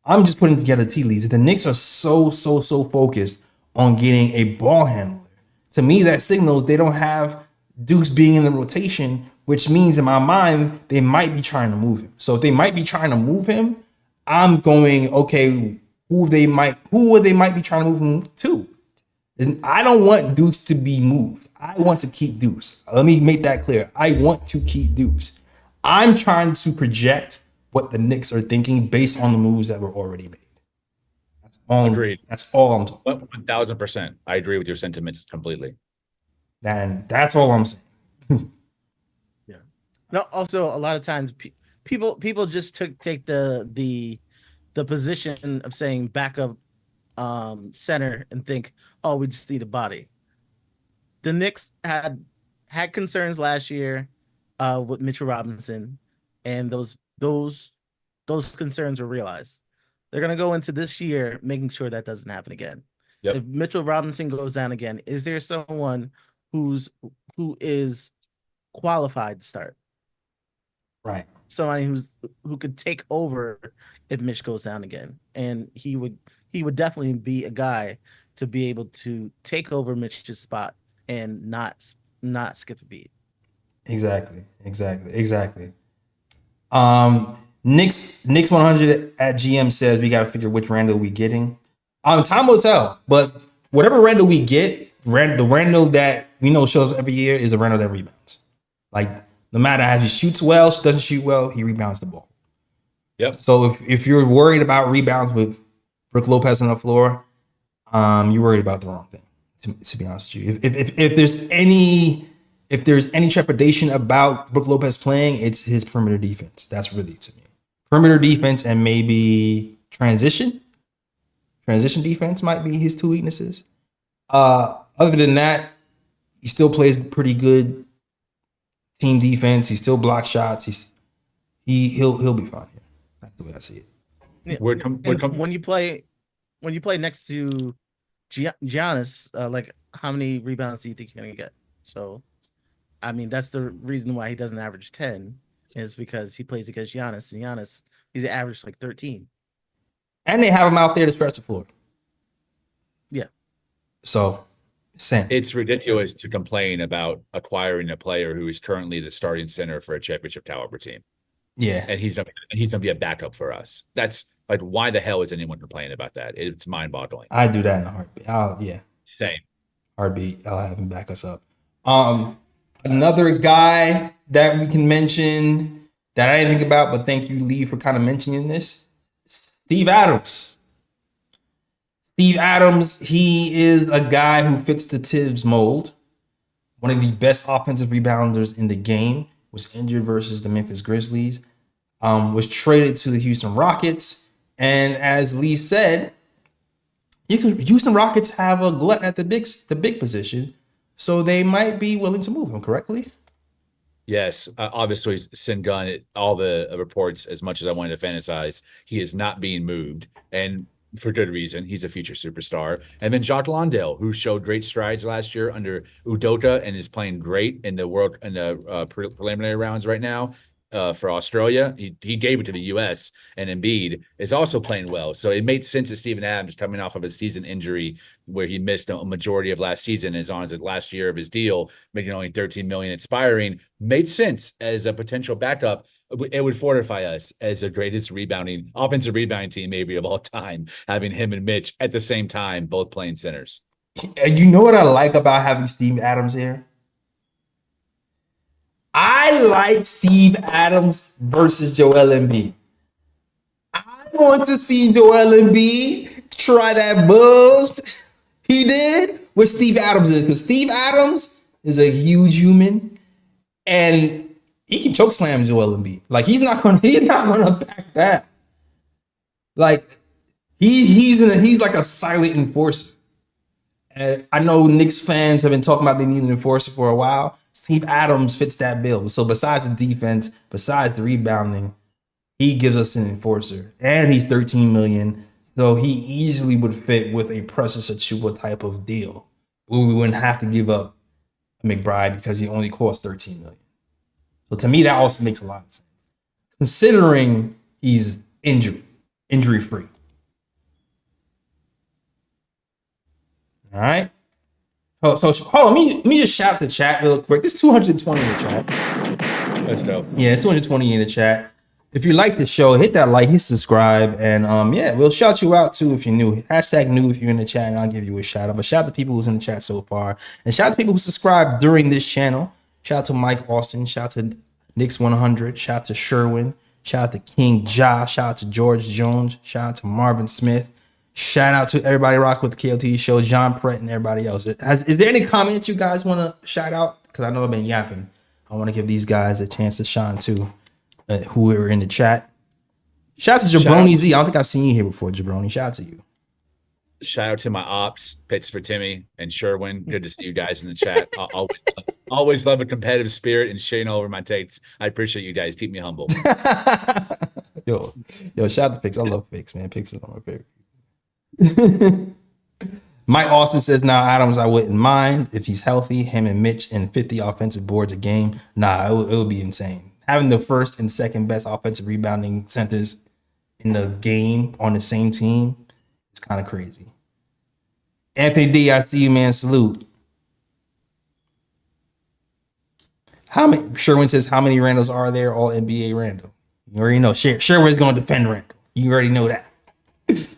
I'm just putting together tea leaves. The Knicks are so focused on getting a ball handler. To me, that signals they don't have Deuce being in the rotation, which means in my mind, they might be trying to move him. So if they might be trying to move him, I'm going, okay, who they might be trying to move him to. And I don't want Deuce to be moved. I want to keep Deuce. Let me make that clear. I want to keep Deuce. I'm trying to project what the Knicks are thinking based on the moves that were already made. That's all. Agreed. That's all I'm talking about. 1,000%. I agree with your sentiments completely. And that's all I'm saying. Yeah. No. Also, a lot of times people just take the position of saying backup center and think, oh, we just need a body. The Knicks had concerns last year with Mitchell Robinson, and those concerns were realized. They're gonna go into this year making sure that doesn't happen again. Yep. If Mitchell Robinson goes down again, is there someone who is qualified to start? Right. Somebody who could take over if Mitch goes down again, and he would definitely be a guy to be able to take over Mitch's spot and not skip a beat. Exactly. Knicks 100 at GM says we got to figure which Randall we getting. Time will tell, but whatever Randall we get, the Randall that we know shows up every year is a Randall that rebounds. Like, no matter how he shoots well, doesn't shoot well, he rebounds the ball. Yep. So if you're worried about rebounds with Brook Lopez on the floor, you're worried about the wrong thing. To be honest with you, if there's any trepidation about Brook Lopez playing, it's his perimeter defense. That's really, to me, perimeter defense and maybe transition defense might be his two weaknesses. Other than that, he still plays pretty good team defense. He still blocks shots. He'll be fine here. That's the way I see it. Yeah. When you play next to Giannis, like, how many rebounds do you think you're gonna get? So, I mean, that's the reason why he doesn't average 10 is because he plays against Giannis, and Giannis, he's averaged like 13. And they have him out there to stretch the floor. Yeah. So, same. It's ridiculous to complain about acquiring a player who is currently the starting center for a championship caliber team. Yeah. And he's gonna be a backup for us. That's like, why the hell is anyone complaining about that? It's mind-boggling. I do that in a heartbeat. Same. Heartbeat. I'll have him back us up. Another guy that we can mention that I didn't think about, but thank you, Lee, for kind of mentioning this. Steve Adams. Steve Adams, he is a guy who fits the Tibbs mold. One of the best offensive rebounders in the game. Was injured versus the Memphis Grizzlies. Was traded to the Houston Rockets. And as Lee said, Houston Rockets have a glut at the big position. So they might be willing to move him, correctly? Yes, obviously, Sengun, all the reports, as much as I wanted to fantasize, he is not being moved, and for good reason. He's a future superstar. And then Jock Landale, who showed great strides last year under Udoka and is playing great in the preliminary rounds right now. For Australia, he gave it to the U.S. and Embiid is also playing well. So it made sense that Steven Adams, coming off of a season injury where he missed a majority of last season, is on his last year of his deal, making only $13 million expiring, made sense as a potential backup. It would fortify us as the greatest offensive rebounding team maybe of all time, having him and Mitch at the same time, both playing centers. You know what I like about having Steve Adams here? I like Steve Adams versus Joel Embiid. I want to see Joel Embiid try that buzz he did with Steve Adams, because Steve Adams is a huge human and he can choke slam Joel Embiid. Like, he's not gonna back down. Like, he's like a silent enforcer. And I know Knicks fans have been talking about they need an enforcer for a while. Steve Adams fits that bill. So besides the defense, besides the rebounding, he gives us an enforcer. And he's $13 million. So he easily would fit with a Precious Achiuwa type of deal, where we wouldn't have to give up a McBride because he only costs $13 million. So to me, that also makes a lot of sense, considering he's injury-free. All right. So hold on, let me just shout the chat real quick. There's 220 in the chat. Let's go. Yeah, it's 220 in the chat. If you like the show, hit that like, hit subscribe, and yeah, we'll shout you out too if you're new. Hashtag new if you're in the chat, and I'll give you a shout out. But shout out to people who's in the chat so far, and shout out to people who subscribe during this channel. Shout out to Mike Austin. Shout out to Knicks 100. Shout out to Sherwin. Shout out to King Josh. Shout out to George Jones. Shout out to Marvin Smith. Shout out to everybody rock with the KLT show, John Pratt and everybody else. Is there any comments you guys want to shout out? Because I know I've been yapping. I want to give these guys a chance to shine too, who are in the chat. Shout out to Jabroni Z. I don't think I've seen you here before, Jabroni. Shout out to you. Shout out to my ops, Pits for Timmy and Sherwin. Good to see you guys in the chat. I always love a competitive spirit and shading over my takes. I appreciate you guys. Keep me humble. yo, shout out to Picks. I love Picks, man. Picks is on my favorite. Mike Austin says, now Adams, I wouldn't mind if he's healthy. Him and Mitch and 50 offensive boards a game. Nah, it would be insane. Having the first and second best offensive rebounding centers in the game on the same team is kind of crazy. Anthony D, I see you, man. Salute. Sherwin says, how many Randalls are there? All NBA Randall. You already know. Sherwin's going to defend Randall. You already know that. If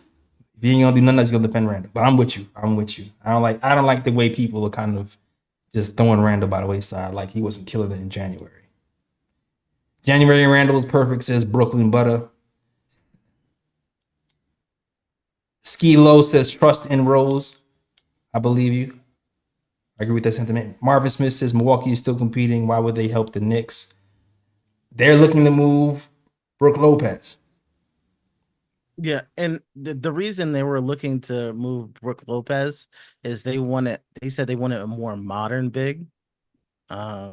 you ain't gonna do nothing else, you're gonna defend Randall. But I'm with you. I don't like the way people are kind of just throwing Randall by the wayside, like he wasn't killing it in January. January Randall is perfect, says Brooklyn Butter. Ski Low says trust in Rose. I believe you. I agree with that sentiment. Marvin Smith says Milwaukee is still competing. Why would they help the Knicks? They're looking to move Brook Lopez. Yeah, and the reason they were looking to move Brook Lopez is they said they wanted a more modern big. I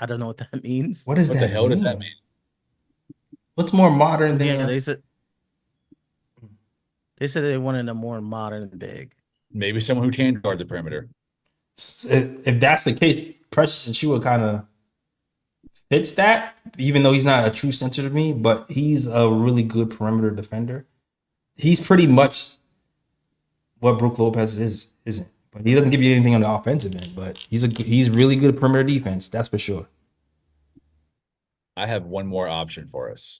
don't know what that means. What the hell does that mean? What's more modern than they said they wanted a more modern big. Maybe someone who can guard the perimeter. If that's the case, Precious Achiuwa kind of fits that, even though he's not a true center to me, but he's a really good perimeter defender. He's pretty much what Brook Lopez isn't. But he doesn't give you anything on the offensive end, but he's really good at perimeter defense, that's for sure. I have one more option for us.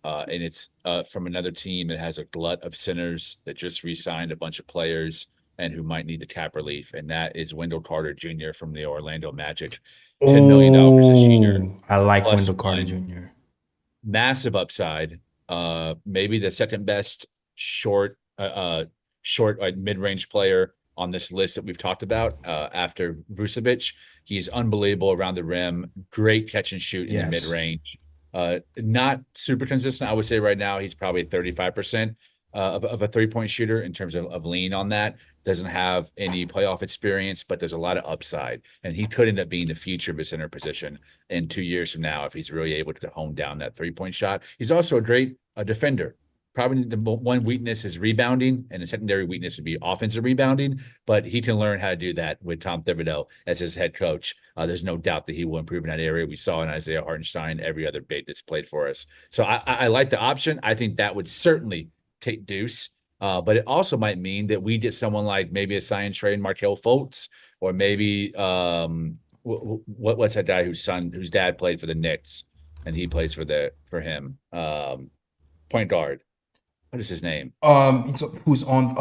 And it's from another team that has a glut of centers that just re-signed a bunch of players and who might need the cap relief, and that is Wendell Carter Jr. from the Orlando Magic. $10 million this year. I like Wendell Carter Jr. Massive upside. Maybe the second best short mid-range player on this list that we've talked about after Vucevic. He's unbelievable around the rim. Great catch and shoot in the mid-range. Not super consistent. I would say right now he's probably 35% of a three-point shooter in terms of lean on that. Doesn't have any playoff experience, but there's a lot of upside. And he could end up being the future of his center position in 2 years from now if he's really able to hone down that three-point shot. He's also a great defender. Probably the one weakness is rebounding, and the secondary weakness would be offensive rebounding, but he can learn how to do that with Tom Thibodeau as his head coach. There's no doubt that he will improve in that area. We saw in Isaiah Hartenstein, every other big that's played for us. So I like the option. I think that would certainly take Deuce, but it also might mean that we get someone like maybe a sign trade Markelle Fultz, or maybe what's that guy whose dad played for the Knicks and he plays for him, point guard. What is his name? Who's on?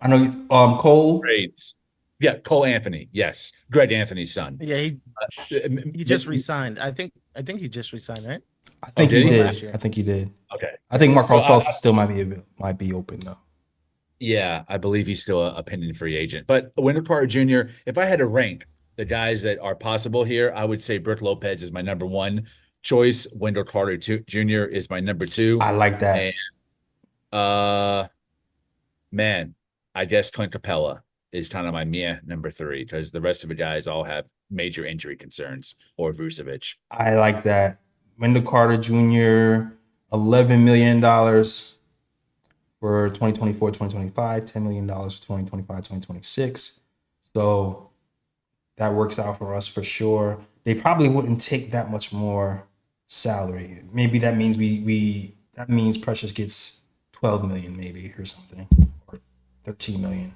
I know. Cole. Grades. Yeah, Cole Anthony. Yes, Greg Anthony's son. Yeah, he just resigned. I think he just resigned, right? I think he did. I think he did. Okay. I think Markelle Fultz still might be open though. Yeah, I believe he's still a pending free agent. But Wendell Carter Jr., if I had to rank the guys that are possible here, I would say Brook Lopez is my number one choice. Wendell Carter Jr. is my number two. I like that. And, man, I guess Clint Capela is kind of my number three, because the rest of the guys all have major injury concerns, or Vucevic. I like that. Wendell Carter Jr., $11 million for 2024, 2025, $10 million for 2025, 2026. So that works out for us for sure. They probably wouldn't take that much more salary. Maybe that means that means Precious gets 12 million maybe or something, or 13 million.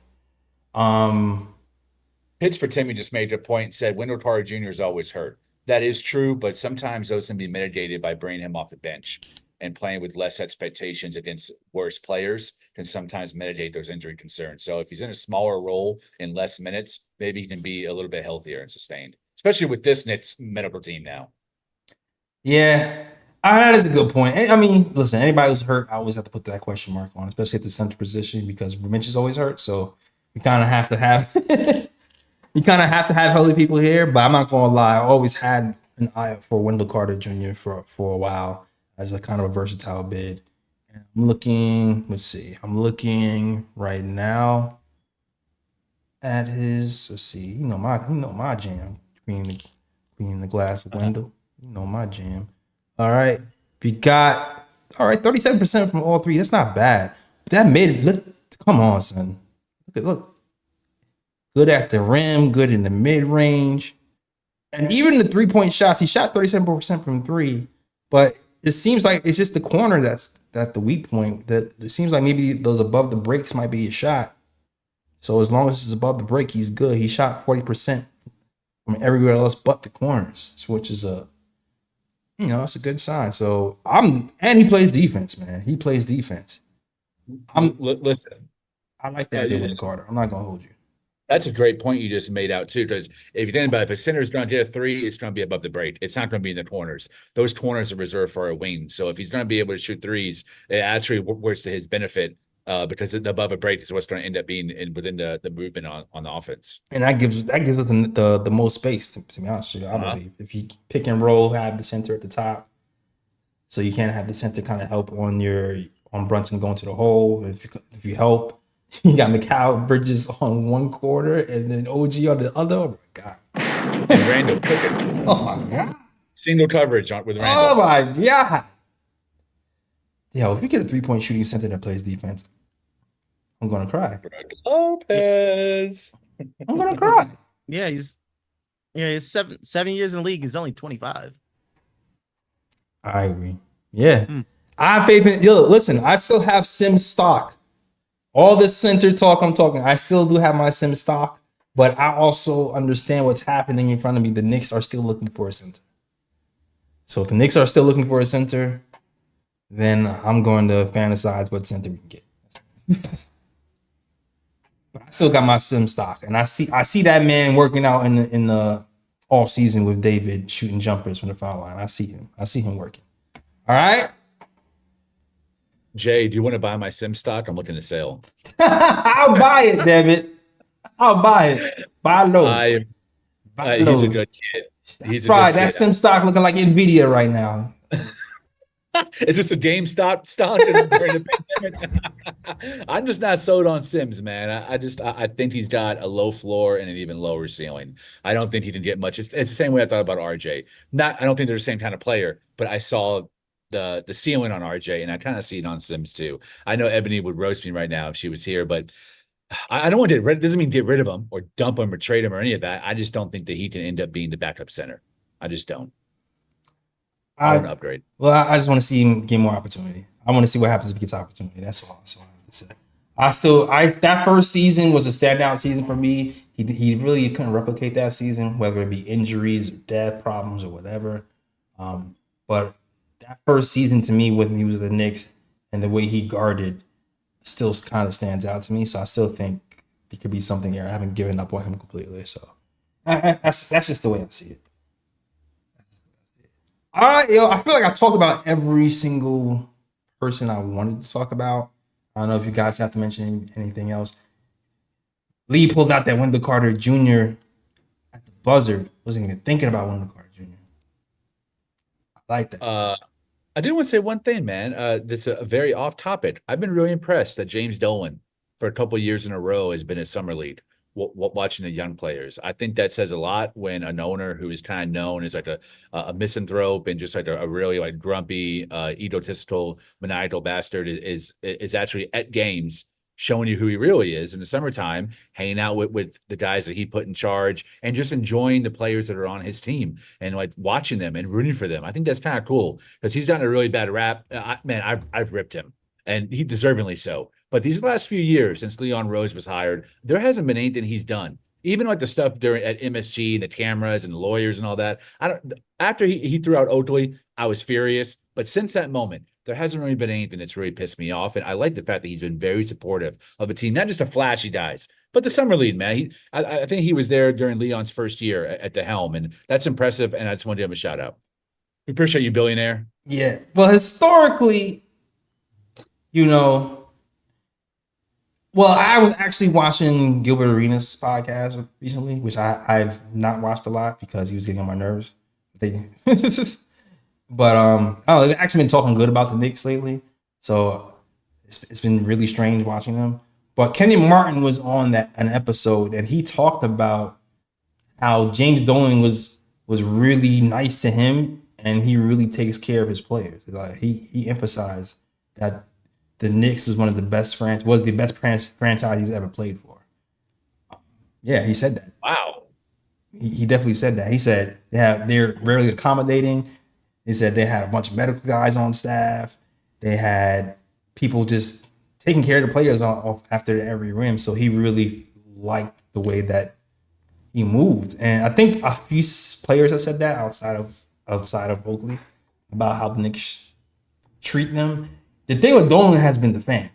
Pitch for Timmy just made a point and said Wendell Carter Jr. is always hurt. That is true, but sometimes those can be mitigated by bringing him off the bench, and playing with less expectations against worse players can sometimes mitigate those injury concerns. So if he's in a smaller role in less minutes, maybe he can be a little bit healthier and sustained, especially with this Knicks medical team now. Yeah, That is a good point. I mean, listen, anybody who's hurt, I always have to put that question mark on, especially at the center position because Mitch is always hurt. So you kind of have to have healthy people here. But I'm not gonna lie, I always had an eye out for Wendell Carter Jr. for a while as a kind of a versatile bid. And I'm looking. Let's see. I'm looking right now at his. Let's see. You know my jam. Cleaning the glass of Wendell. You know my jam. All right. We got 37% from all three. That's not bad. That mid, look, come on, son. Look. Good at the rim, good in the mid-range. And even the three-point shots, he shot 37% from three, but it seems like it's just the corner that's the weak point. That it seems like maybe those above the breaks might be a shot. So as long as it's above the break, he's good. He shot 40% from everywhere else but the corners, which is it's a good sign. So and he plays defense, man. He plays defense. Listen. I like that deal with the Carter. I'm not gonna hold you. That's a great point you just made out too, because if you think about it, if a center is going to get a three, it's going to be above the break. It's not going to be in the corners. Those corners are reserved for a wing. So if he's going to be able to shoot threes, it actually works to his benefit because above a break is what's going to end up being within the movement on the offense. And that gives us the most space to be honest with you. I believe if you pick and roll, have the center at the top, so you can't have the center kind of help on Brunson going to the hole. If you help. You got Mikal Bridges on one quarter and then OG on the other. Oh, my God. And Randall cooking. Oh, my God. Single coverage with Randall. Oh, my God. Yo, if we get a three-point shooting center that plays defense, I'm going to cry. Lopez. I'm going to cry. Yeah, he's 7 years in the league. He's only 25. I agree. Yeah. I have faith in, listen, I still have Sims stock. All this center talk I'm talking, I still do have my sim stock, but I also understand what's happening in front of me. The Knicks are still looking for a center. So if the Knicks are still looking for a center, then I'm going to fantasize what center we can get. But I still got my sim stock, and I see that man working out in the off season with David shooting jumpers from the foul line. I see him working. All right. Jay, do you want to buy my sim stock? I'm looking to sell. I'll buy it, David. I'll buy it. Buy low. He's a good kid. He's that sim stock looking like Nvidia right now. It's just a GameStop stock during the pandemic. I'm just not sold on Sims, man. I think he's got a low floor and an even lower ceiling. I don't think he can get much. It's the same way I thought about RJ. I don't think they're the same kind of player, but I saw the ceiling on RJ, and I kind of see it on Sims too. I know Ebony would roast me right now if she was here, but I don't want to doesn't mean get rid of him or dump him or trade him or any of that. I just don't think that he can end up being the backup center. I just don't. I want to upgrade. Well, I just want to see him get more opportunity. I want to see what happens if he gets opportunity. That's all I have to say. That first season was a standout season for me. He really couldn't replicate that season, whether it be injuries or death problems or whatever. But that first season to me when he was the Knicks and the way he guarded still kind of stands out to me. So I still think there could be something there. I haven't given up on him completely. So that's just the way I see it. I feel like I talked about every single person I wanted to talk about. I don't know if you guys have to mention anything else. Lee pulled out that Wendell Carter Jr. at the buzzer. Wasn't even thinking about Wendell Carter Jr. I like that. I do want to say one thing, man. That's a very off topic. I've been really impressed that James Dolan, for a couple of years in a row, has been a summer league watching the young players. I think that says a lot when an owner who is kind of known as like a misanthrope and just like a really like grumpy, egotistical, maniacal bastard is actually at games showing you who he really is in the summertime, hanging out with the guys that he put in charge and just enjoying the players that are on his team and like watching them and rooting for them. I think that's kind of cool because he's gotten a really bad rap. I've ripped him, and he deservingly so. But these last few years since Leon Rose was hired, there hasn't been anything he's done. Even like the stuff at MSG and the cameras and the lawyers and all that. After he threw out Oakley, I was furious. But since that moment, there hasn't really been anything that's really pissed me off. And I like the fact that he's been very supportive of the team, not just the flashy guys, but the summer league, man. I think he was there during Leon's first year at the helm, and that's impressive. And I just want to give him a shout out. We appreciate you, billionaire. Yeah. Well, historically, you know, well, I was actually watching Gilbert Arenas' podcast recently, which I've not watched a lot because he was getting on my nerves. But I don't know, they've actually been talking good about the Knicks lately, so it's been really strange watching them. But Kenny Martin was on an episode, and he talked about how James Dolan was really nice to him, and he really takes care of his players. Like he emphasized that the Knicks is one of the best was the best franchise he's ever played for. Yeah, he said that. Wow. He definitely said that. He said they're very accommodating. He said they had a bunch of medical guys on staff. They had people just taking care of the players after every rim. So he really liked the way that he moved. And I think a few players have said that outside of Oakley about how the Knicks treat them. The thing with Dolan has been the fans.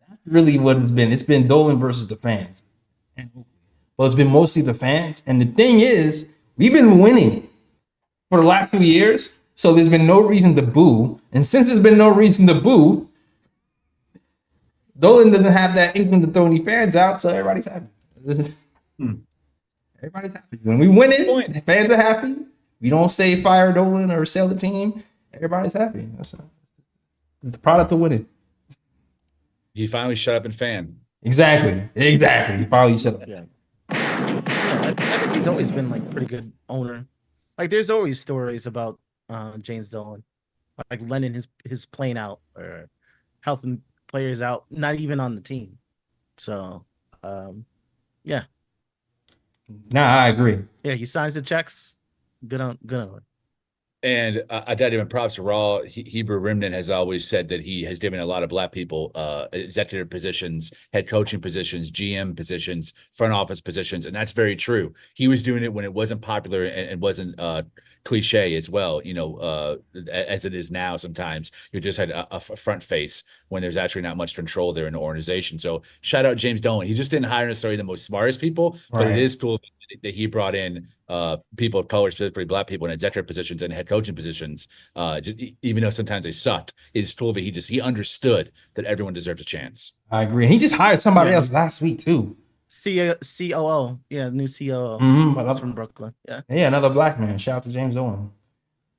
That's really what it's been. It's been Dolan versus the fans. Well, it's been mostly the fans. And the thing is, we've been winning for the last few years. So there's been no reason to boo. And since there's been no reason to boo, Dolan doesn't have that inkling to throw any fans out. So everybody's happy. Everybody's happy. When we win it, the fans are happy. We don't say fire Dolan or sell the team. Everybody's happy. That's the product of winning. He finally shut up and fan. Exactly. He finally shut up. Yeah. I think he's always been like pretty good owner. Like there's always stories about James Dolan, like lending his plane out or helping players out, not even on the team. So, yeah. Nah, I agree. Yeah, he signs the checks. Good on it. And I got even props to Raw. Hebrew Remnant has always said that he has given a lot of Black people executive positions, head coaching positions, GM positions, front office positions, and that's very true. He was doing it when it wasn't popular and wasn't cliche as well, as it is now. Sometimes you just had a front face when there's actually not much control there in the organization. So shout out James Dolan. He just didn't hire necessarily the most smartest people, but it is cool that he brought in people of color, specifically Black people in executive positions and head coaching positions. Even though sometimes they sucked, it's cool that he understood that everyone deserves a chance. I agree. He just hired somebody else last week too. COO, yeah, new COO. That's from Brooklyn. Yeah, another Black man. Shout out to James Dolan.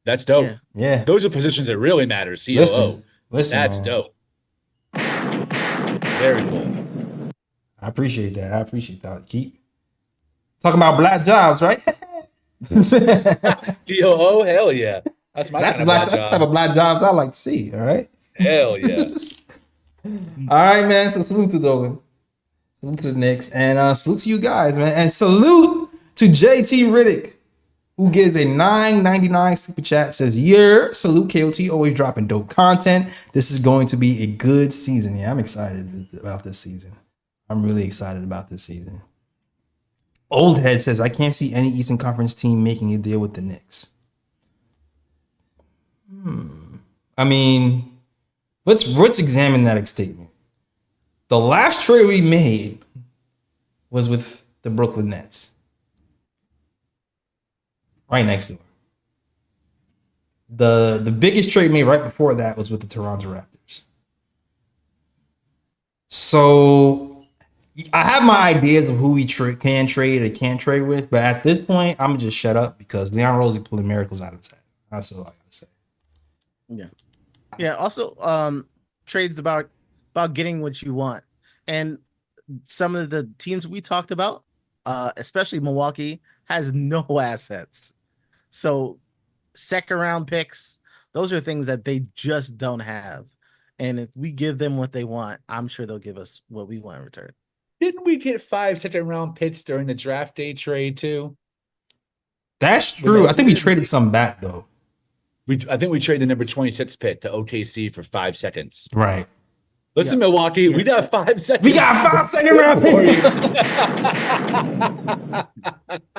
That's dope. Yeah, those are positions that really matter. COO. Listen, that's dope. Very cool. I appreciate that. Keep talking about Black jobs, right? COO, hell yeah. That's my kind of Black job. That's the type of Black jobs I like to see. All right. Hell yeah. All right, man. So salute to Dolan. Salute to the Knicks. And salute to you guys, man. And salute to JT Riddick, who gives a $9.99 super chat. Says, yeah, salute KOT, always dropping dope content. This is going to be a good season. Yeah, I'm excited about this season. I'm really excited about this season. Old Head says, I can't see any Eastern Conference team making a deal with the Knicks. I mean, let's examine that statement. The last trade we made was with the Brooklyn Nets. Right next door. The biggest trade made right before that was with the Toronto Raptors. So I have my ideas of who we can trade or can't trade with, but at this point, I'm gonna just shut up because Leon Rose is pulling miracles out of his head. That's all I gotta say. Yeah. Also, trades about getting what you want, and some of the teams we talked about, especially Milwaukee, has no assets. So, second round picks, those are things that they just don't have. And if we give them what they want, I'm sure they'll give us what we want in return. Didn't we get 5 second-round picks during the draft day trade too? That's true. I think we traded some back though. I think we traded the number 26 pick to OKC for 5 seconds. Right. Listen, Milwaukee, we got 5 seconds. We got 5 second round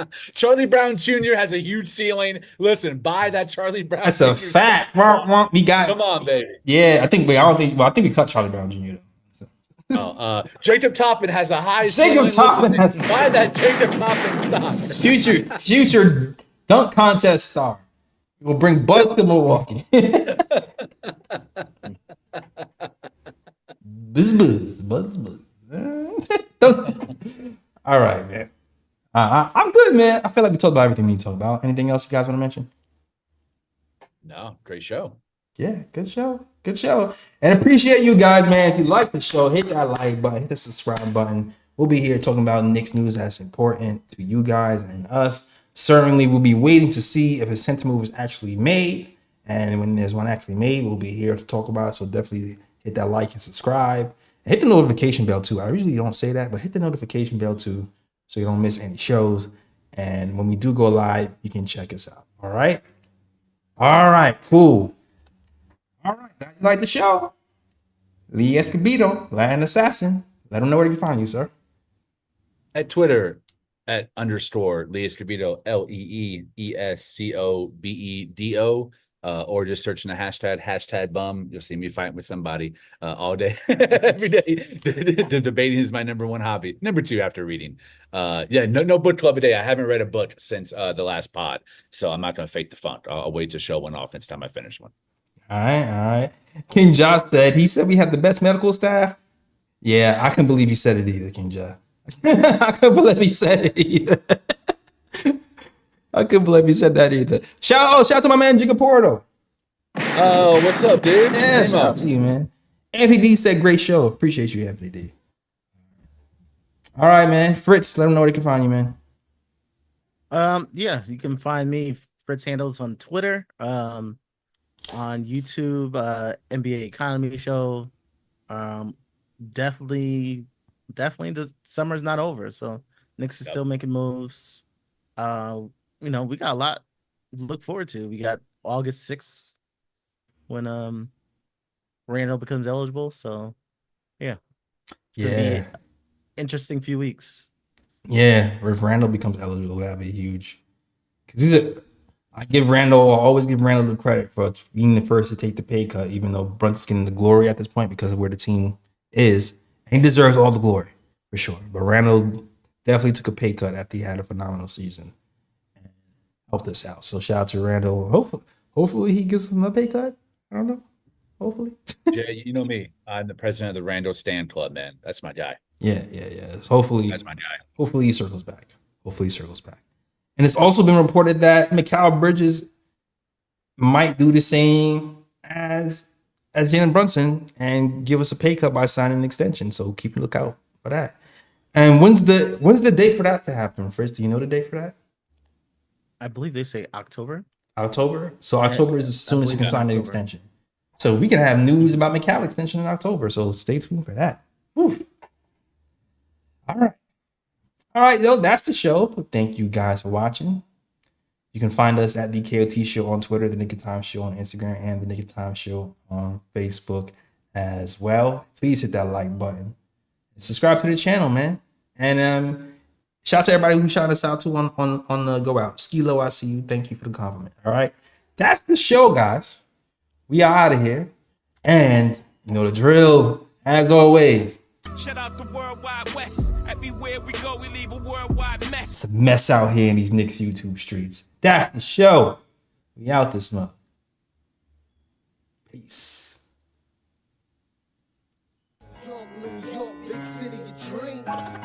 picks. Charlie Brown Jr. has a huge ceiling. Listen, buy that Charlie Brown. That's a fact. We got. Come on, baby. Yeah, I think we cut Charlie Brown Jr. Jacob Toppin has a high Jacob ceiling. Toppin has buy that Jacob Toppin stock. Future dunk contest star. We'll bring buzz to Milwaukee. Buzz. All right, man. I'm good, man. I feel like we talked about everything we need to talk about. Anything else you guys want to mention? No, great show. Yeah, good show. Good show. And appreciate you guys, man. If you like the show, hit that like button, hit the subscribe button. We'll be here talking about Knicks news that's important to you guys and us. Certainly, we'll be waiting to see if a center move is actually made. And when there's one actually made, we'll be here to talk about it. So definitely hit that like and subscribe. And hit the notification bell too. I usually don't say that, but hit the notification bell too so you don't miss any shows. And when we do go live, you can check us out. All right? All right, cool. All right, guys, you like the show? Lee Escobedo, Latin Assassin. Let them know where they can find you, sir. At Twitter, at _ Lee Escobedo, LEEESCOBEDO, or just searching the hashtag bum. You'll see me fighting with somebody all day, every day. Debating is my #1 hobby. #2 after reading. No book club today. I haven't read a book since the last pod, so I'm not going to fake the funk. I'll wait to show one off next time I finish one. All right. King Josh said we had the best medical staff. Yeah, I couldn't believe he said it either, King Josh. I couldn't believe he said it either. I couldn't believe he said that either. Shout out to my man Jigga Porto. Oh, what's up, dude? Yeah, shout out to you, man. Anthony D said great show. Appreciate you, Anthony D. All right, man. Fritz, let them know where they can find you, man. Yeah, you can find me Fritz handles on Twitter, on YouTube, NBA Economy Show. Definitely the summer's not over, so Knicks is still making moves. We got a lot to look forward to. We got August 6th when Randall becomes eligible. So it's gonna be interesting few weeks. Yeah, if Randall becomes eligible, that'd be huge. Because I always give Randall the credit for being the first to take the pay cut, even though Brunson's getting the glory at this point because of where the team is. And he deserves all the glory, for sure. But Randall definitely took a pay cut after he had a phenomenal season and helped us out. So shout out to Randall. Hopefully he gets another pay cut. I don't know. Hopefully. Jay, you know me. I'm the president of the Randall Stan Club, man. That's my guy. Yeah. So hopefully that's my guy. Hopefully he circles back. And it's also been reported that Mikal Bridges might do the same as Jalen Brunson and give us a pay cut by signing an extension. So keep a lookout for that. And when's the date for that to happen? First, do you know the date for that? I believe they say October. October? So October is as soon as you can sign the extension. So we can have news about Mikal extension in October. So stay tuned for that. Whew. All right, that's the show. Thank you guys for watching. You can find us at the KOT Show on Twitter, the Knick of Time Show on Instagram, and the Knick of Time Show on Facebook as well. Please hit that like button and subscribe to the channel, man. And shout out to everybody who shouted us out to on the go out. Skilo, I see you. Thank you for the compliment. All right, that's the show, guys. We are out of here, and you know the drill. As always. Shout out the Worldwide West. Everywhere we go, we leave a worldwide mess. It's a mess out here in these Knicks YouTube streets. That's the show. We out this month. Peace. New York, big city of dreams.